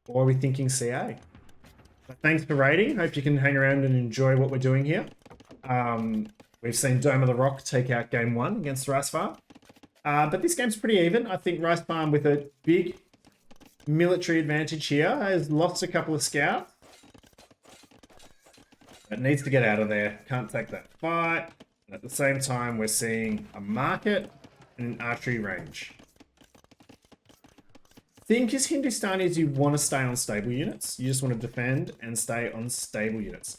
Or are we thinking CA? But thanks for raiding. Hope you can hang around and enjoy what we're doing here. We've seen Dome of the Rock take out game 1 against Rice Farm. But this game's pretty even. I think Rice Farm with a big military advantage here has lost a couple of scouts. But needs to get out of there. Can't take that fight. And at the same time, we're seeing a market and an archery range. Think as Hindustanis, you want to stay on stable units. You just want to defend and stay on stable units.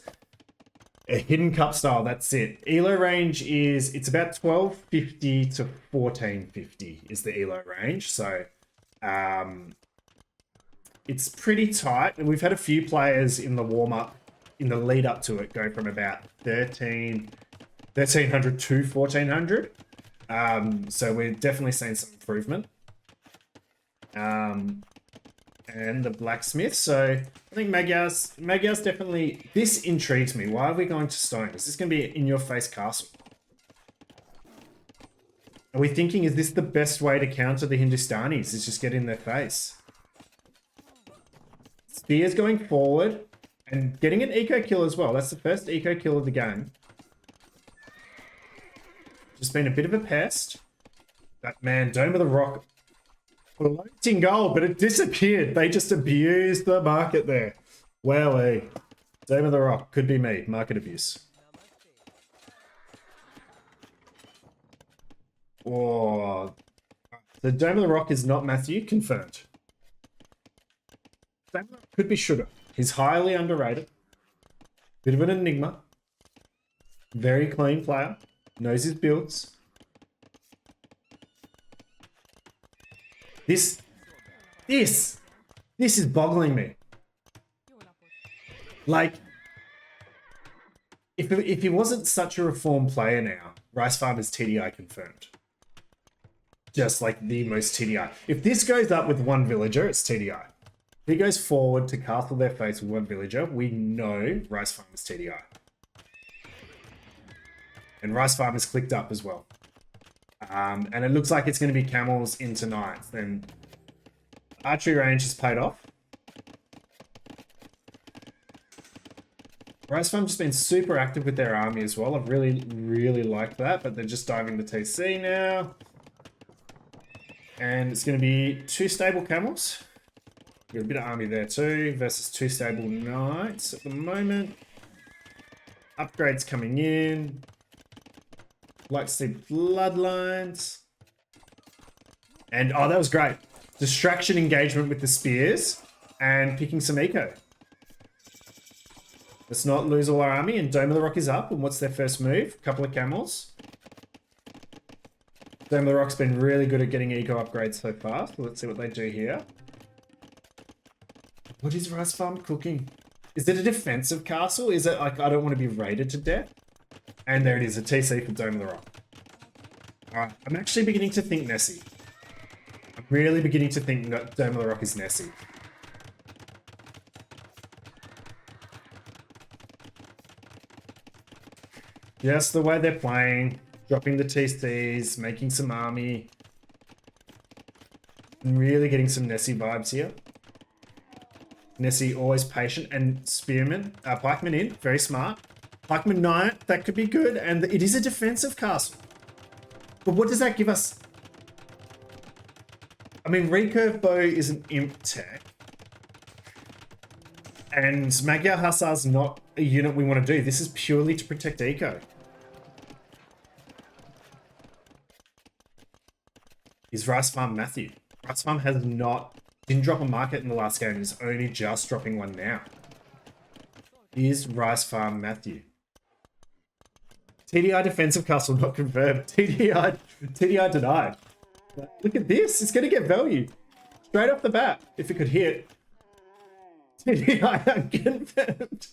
A hidden cup style, that's it. Elo range is, it's about 1250 to 1450 is the Elo range. So it's pretty tight. And we've had a few players in the warm-up, in the lead up to it, go from about 1300 to 1400. So we're definitely seeing some improvement. And the blacksmith. So I think Magyar's definitely, this intrigues me. Why are we going to stone? Is this going to be an in-your-face castle? Are we thinking, is this the best way to counter the Hindustanis? Is just get in their face? Spear's going forward and getting an eco kill as well. That's the first eco kill of the game. Just been a bit of a pest. That man, Dome of the Rock, floating goal, but it disappeared. They just abused the market there. Wowee. Dome of the Rock, could be me. Market abuse. Oh, the Dome of the Rock is not Matthew, confirmed. Dome of the Rock could be Sugar. He's highly underrated. Bit of an enigma. Very clean player. Knows his builds. This is boggling me. Like, if he wasn't such a reformed player now, Rice Farmer's TDI confirmed. Just like the most TDI. If this goes up with one villager, it's TDI. If he goes forward to castle their face with one villager, we know Rice Farmer's TDI. And Rice Farmer's clicked up as well. And it looks like it's going to be camels into knights. Then archery range has paid off. Rice Farm's just been super active with their army as well. I've really, really liked that. But they're just diving the TC now. And it's going to be 2 stable camels. Got a bit of army there too. Versus 2 stable knights at the moment. Upgrades coming in. Like to see bloodlines. And, oh, that was great. Distraction engagement with the spears. And picking some eco. Let's not lose all our army. And Dome of the Rock is up. And what's their first move? A couple of camels. Dome of the Rock's been really good at getting eco upgrades so far. So let's see what they do here. What is Rice Farm cooking? Is it a defensive castle? Is it like, I don't want to be raided to death? And there it is, a TC for Dome of the Rock. Alright, I'm actually beginning to think Nessie. I'm really beginning to think that Dome of the Rock is Nessie. Just the way they're playing, dropping the TCs, making some army. I'm really getting some Nessie vibes here. Nessie always patient, and Spearman, Pikeman in, very smart. Pikeman Knight, that could be good, and it is a defensive castle. But what does that give us? I mean, Recurve Bow is an imp tech. And Magyar Hussar's not a unit we want to do. This is purely to protect eco. Is Rice Farm Matthew? Rice Farm didn't drop a market in the last game. Is only just dropping one now. Is Rice Farm Matthew? TDI defensive castle not confirmed. TDI denied. Look at this. It's going to get value. Straight off the bat. If it could hit. TDI unconfirmed.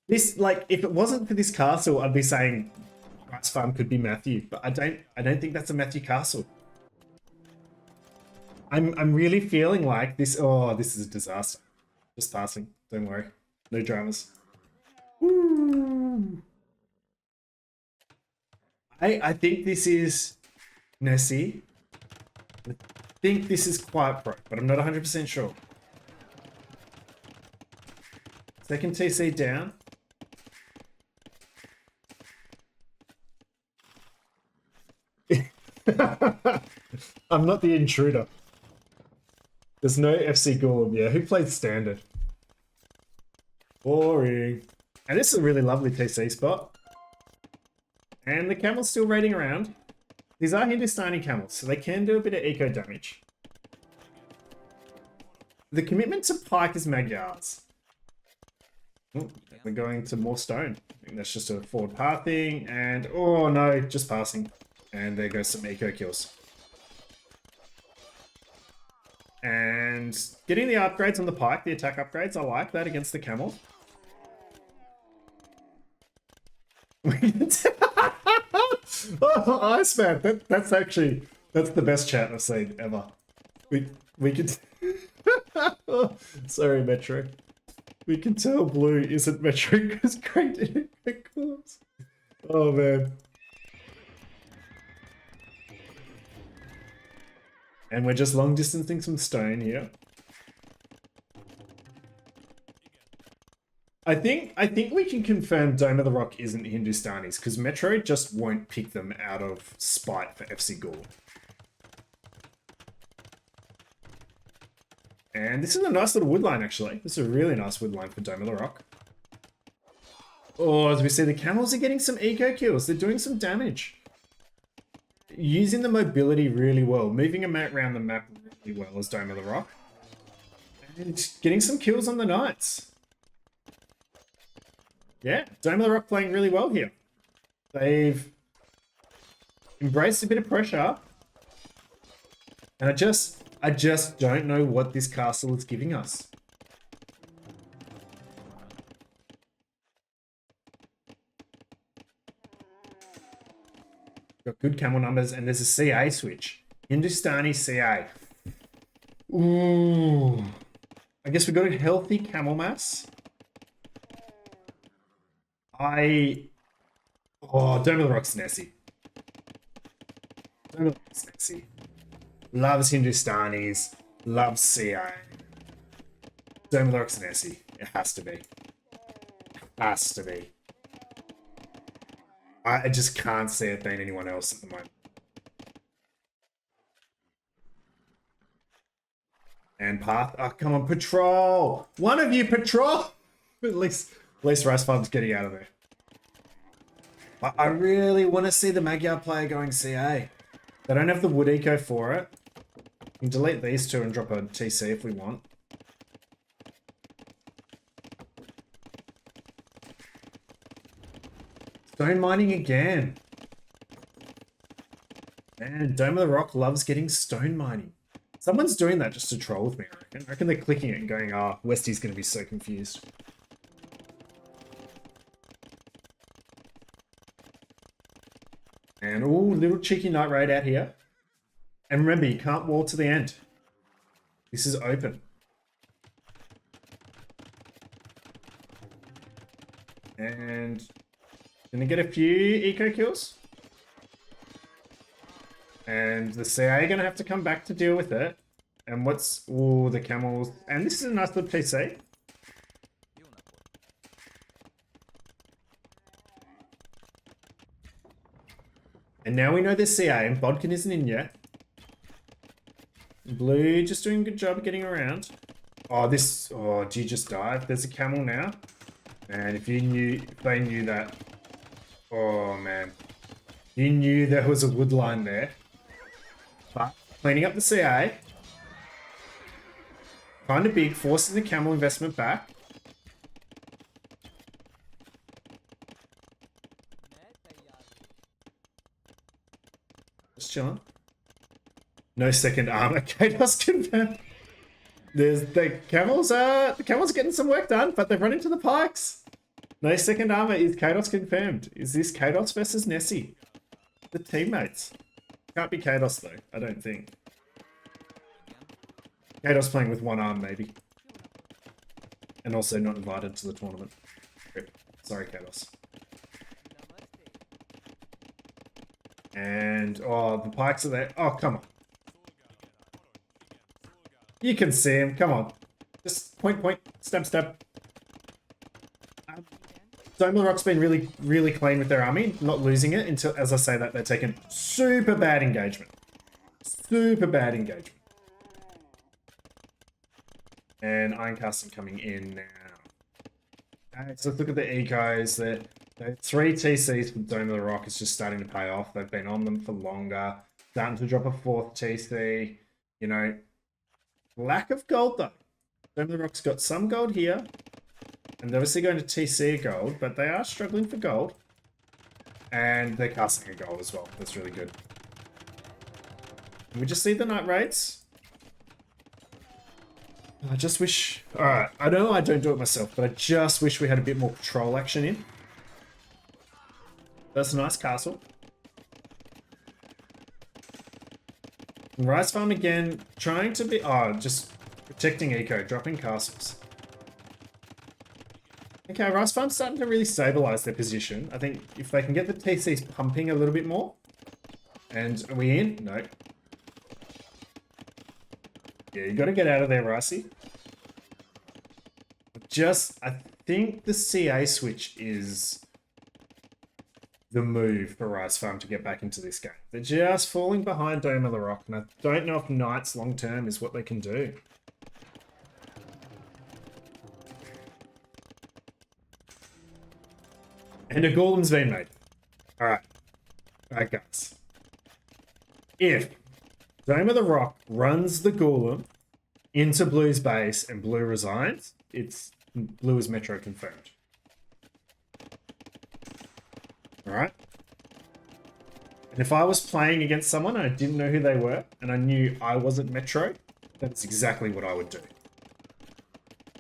This, like, if it wasn't for this castle, I'd be saying Rice Farm could be Matthew. But I don't think that's a Matthew castle. I'm really feeling like this. Oh, this is a disaster. Just passing. Don't worry. No dramas. Woo. I think this is Nessie. I think this is Quiet Pro, but I'm not 100% sure. Second TC down. I'm not the intruder. There's no FC Golem. Yeah, who played standard? Boring. And this is a really lovely TC spot. And the camel's still raiding around. These are Hindustani camels, so they can do a bit of eco damage. The commitment to Pike is Magyar's. Oh, we're going to more stone. I think that's just a forward pathing. And, oh no, just passing. And there goes some eco kills. And getting the upgrades on the pike, the attack upgrades, I like that against the camel. Oh, Iceman, that's the best chat I've seen ever. We could oh, sorry, Metro. We can tell Blue isn't Metro because great course. Oh man. And we're just long distancing some stone here. I think we can confirm Dome of the Rock isn't Hindustanis because Metro just won't pick them out of spite for FC Gaul. And this is a nice little wood line, actually. This is a really nice wood line for Dome of the Rock. Oh, as we see, the camels are getting some eco kills. They're doing some damage. Using the mobility really well. Moving them around the map really well as Dome of the Rock. And getting some kills on the knights. Yeah, Dome of the Rock playing really well here. They've embraced a bit of pressure. And I just don't know what this castle is giving us. Got good camel numbers, and there's a CA switch. Hindustani CA. Ooh. I guess we've got a healthy camel mass. Oh, Dome of the Rock's Nessie. Dome of the Rock's Nessie. Loves Hindustanis. Loves CA. Dome of the Rock's Nessie. It has to be. Has to be. I just can't see it being anyone else at the moment. And path. Oh, come on, patrol! One of you patrol! At least Rice Farm's getting out of there. I really want to see the Magyar player going CA. They don't have the wood eco for it. We can delete these two and drop a TC if we want. Stone mining again. Man, Dome of the Rock loves getting stone mining. Someone's doing that just to troll with me, I reckon. I reckon they're clicking it and going, oh, Westy's going to be so confused. And, ooh, little cheeky Knight Raid out here. And remember, you can't wall to the end. This is open. And gonna get a few eco kills. And the CA are gonna have to come back to deal with it. And what's... Ooh, the camels. And this is a nice little PC. And now we know there's CA and Bodkin isn't in yet. Blue just doing a good job of getting around. Oh, this... Oh, do you just dive? There's a camel now. And if they knew that... Oh, man. You knew there was a wood line there. But cleaning up the CA. Kind of big, forcing the camel investment back. Just chilling. No second armor. Chaos confirmed. There's the camels are getting some work done, but they've run into the pikes. No second armor is Kados confirmed. Is this Kados versus Nessie? The teammates. Can't be Kados though, I don't think. Kados playing with one arm maybe. And also not invited to the tournament. Sorry, Kados. And, oh, the pikes are there. Oh, come on. You can see him, come on. Just point, stab. Dome of the Rock's been really clean with their army, not losing it until, as I say that, they're taking super bad engagement. Super bad engagement. And Ironcasting coming in now. Okay, so let's look at the ecos. The 3 TCs from Dome of the Rock is just starting to pay off. They've been on them for longer. Starting to drop a 4th TC. You know, lack of gold though. Dome of the Rock's got some gold here. And they're obviously going to TC gold, but they are struggling for gold. And they're casting a gold as well. That's really good. Can we just see the Knight Raids? I just wish... Alright, I know I don't do it myself, but I just wish we had a bit more patrol action in. That's a nice castle. And Rice Farm again, trying to be... Oh, just protecting eco, dropping castles. Okay, Rice Farm's starting to really stabilize their position. I think if they can get the TCs pumping a little bit more. And are we in? No. Yeah, you got to get out of there, Ricey. I think the CA switch is the move for Rice Farm to get back into this game. They're just falling behind Dome of the Rock, and I don't know if Knights long term is what they can do. And a Golem's been made. Alright. Alright, guys. If Dome of the Rock runs the Golem into Blue's base and Blue resigns, Blue is Metro confirmed. Alright. And if I was playing against someone and I didn't know who they were, and I knew I wasn't Metro, that's exactly what I would do.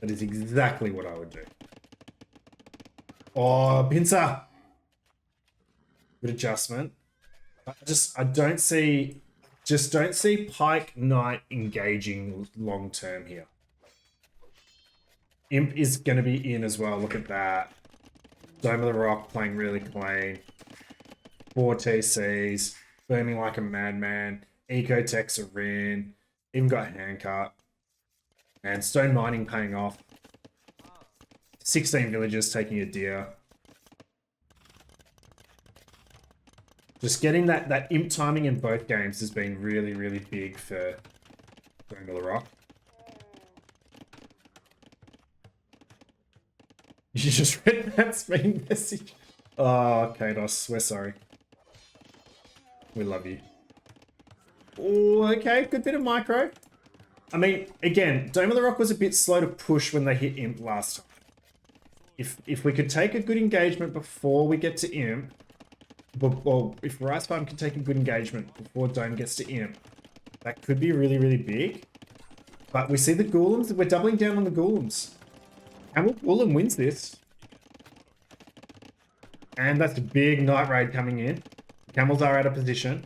That is exactly what I would do. Oh, pincer! Good adjustment. I don't see Pike Knight engaging long term here. Imp is going to be in as well. Look at that. Dome of the Rock playing really clean. 4 TCs. Booming like a madman. Ecotechs are in. Even got handcut. And Stone Mining paying off. 16 villagers taking a deer. Just getting that imp timing in both games has been really, really big for Dome of the Rock. You just read that speed message. Oh, Kados, we're sorry. We love you. Oh, okay, good bit of micro. I mean, again, Dome of the Rock was a bit slow to push when they hit Imp last time. If we could take a good engagement before we get to Imp, well, if Rice Farm can take a good engagement before Dome gets to Imp, that could be really, really big. But we see the Golems, we're doubling down on the Golems. Camel Golem wins this. And that's a big Night Raid coming in. Camels are out of position.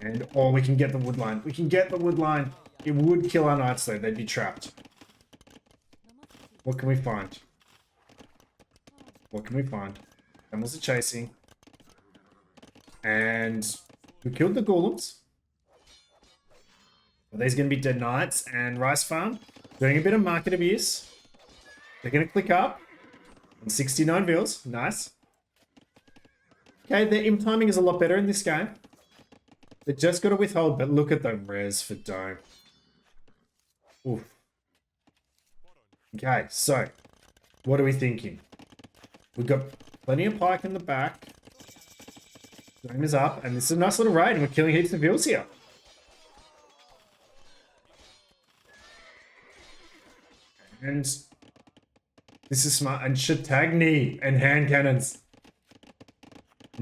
And, oh, we can get the wood line. We can get the wood line. It would kill our Knights, though. They'd be trapped. What can we find? What can we find? Camels are chasing. And we killed the Golems. Well, there's going to be dead Knights and Rice Farm doing a bit of market abuse. They're going to click up on 69 vils. Nice. Okay, their imp timing is a lot better in this game. They just got to withhold, but look at the res for Dome. Oof. Okay, so what are we thinking? We've got plenty of pike in the back. Dome is up, and this is a nice little raid, and we're killing heaps of vils here. And this is smart. And Chattagny and hand cannons.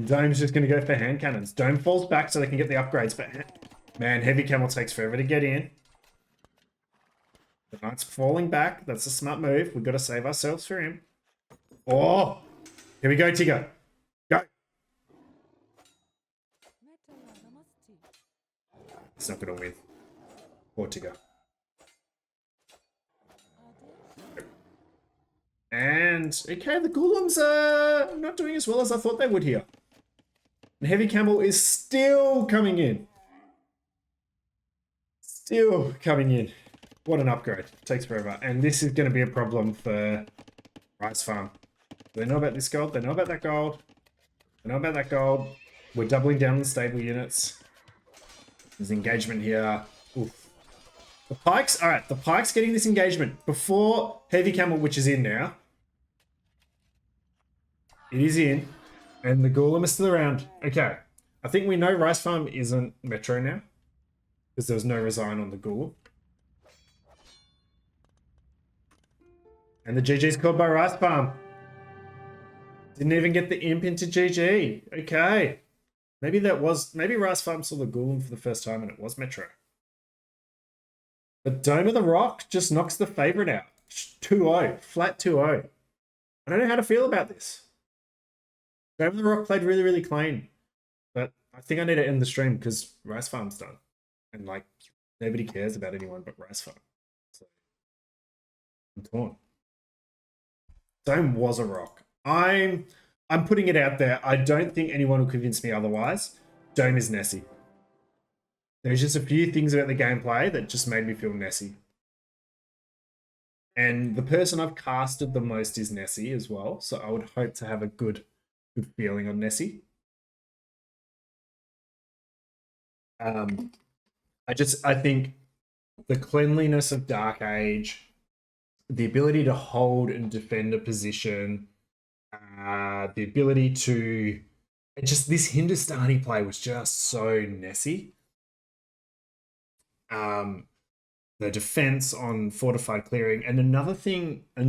Dome's just going to go for hand cannons. Dome falls back so they can get the upgrades. But man, Heavy Camel takes forever to get in. The Knight's falling back. That's a smart move. We've got to save ourselves for him. Oh! Here we go, Tigger. Go! It's not going to win. Poor Tigger. And, okay, the Golems are not doing as well as I thought they would here. And Heavy Camel is still coming in. Still coming in. What an upgrade. It takes forever. And this is going to be a problem for Rice Farm. They know about this gold. They know about that gold. They know about that gold. We're doubling down on the stable units. There's engagement here. Oof. The Pikes, all right, the Pikes getting this engagement before Heavy Camel, which is in now. It is in, and the Golem is still around. Okay, I think we know Rice Farm isn't Metro now, because there was no resign on the Golem. And the GG's called by Rice Farm. Didn't even get the imp into GG. Okay. Maybe Rice Farm saw the Golem for the first time and it was Metro. But Dome of the Rock just knocks the favorite out. 2-0, flat 2-0. I don't know how to feel about this. Dome of the Rock played really, really clean. But I think I need to end the stream because Rice Farm's done. And like, nobody cares about anyone but Rice Farm. So I'm torn. Dome was a rock. I'm putting it out there. I don't think anyone will convince me otherwise. Dome is Nessie. There's just a few things about the gameplay that just made me feel Nessie. And the person I've casted the most is Nessie as well. So I would hope to have a good feeling on Nessie. I think the cleanliness of Dark Age, the ability to hold and defend a position, the ability to just this Hindustani play was just so Nessie. The defense on fortified clearing, and another thing I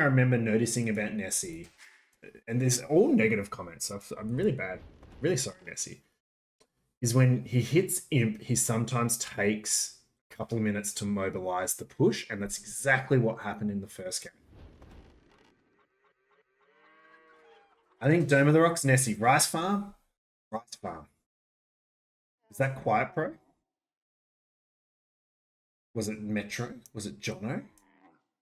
remember noticing about Nessie, and there's all negative comments. So I'm really bad, really sorry, Nessie. Is when he hits Imp, he sometimes takes a couple of minutes to mobilize the push, and that's exactly what happened in the first game. I think Dome of the Rock's Nessie. Rice Farm? Rice Farm. Is that Quiet Pro? Was it Metro? Was it Jono?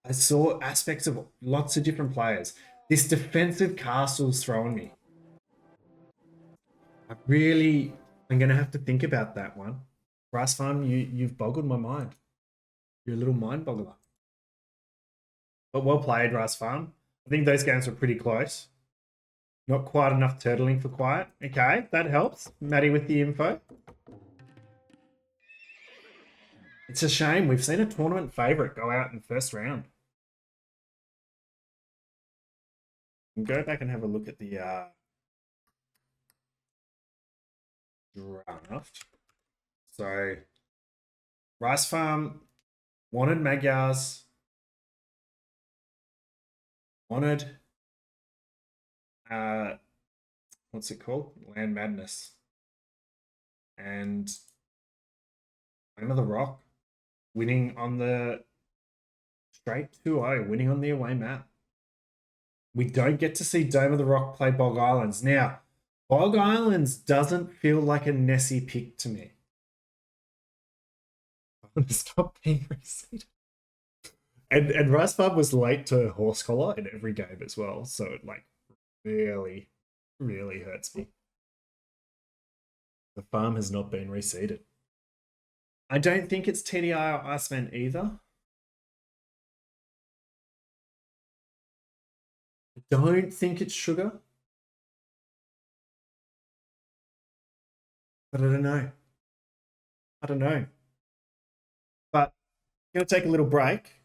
I saw aspects of lots of different players. This defensive castle's throwing me. I'm going to have to think about that one. Rice Farm, you've boggled my mind. You're a little mind boggler. But well played, Rice Farm. I think those games were pretty close. Not quite enough turtling for Quiet. Okay, that helps. Maddie with the info. It's a shame. We've seen a tournament favourite go out in the first round. Go back and have a look at the draft. So, Rice Farm wanted Magyars, wanted what's it called? Land Madness. And Dome of the Rock winning on the straight 2-0, winning on the away map. We don't get to see Dome of the Rock play Bog Islands. Now, Bog Islands doesn't feel like a Nessie pick to me. Stop being reseated. And Rice Farm was late to Horse Collar in every game as well, so it like really, really hurts me. The farm has not been reseeded. I don't think it's TDI or Iceman either. I don't think it's Sugar. But I don't know. But I'm going to take a little break.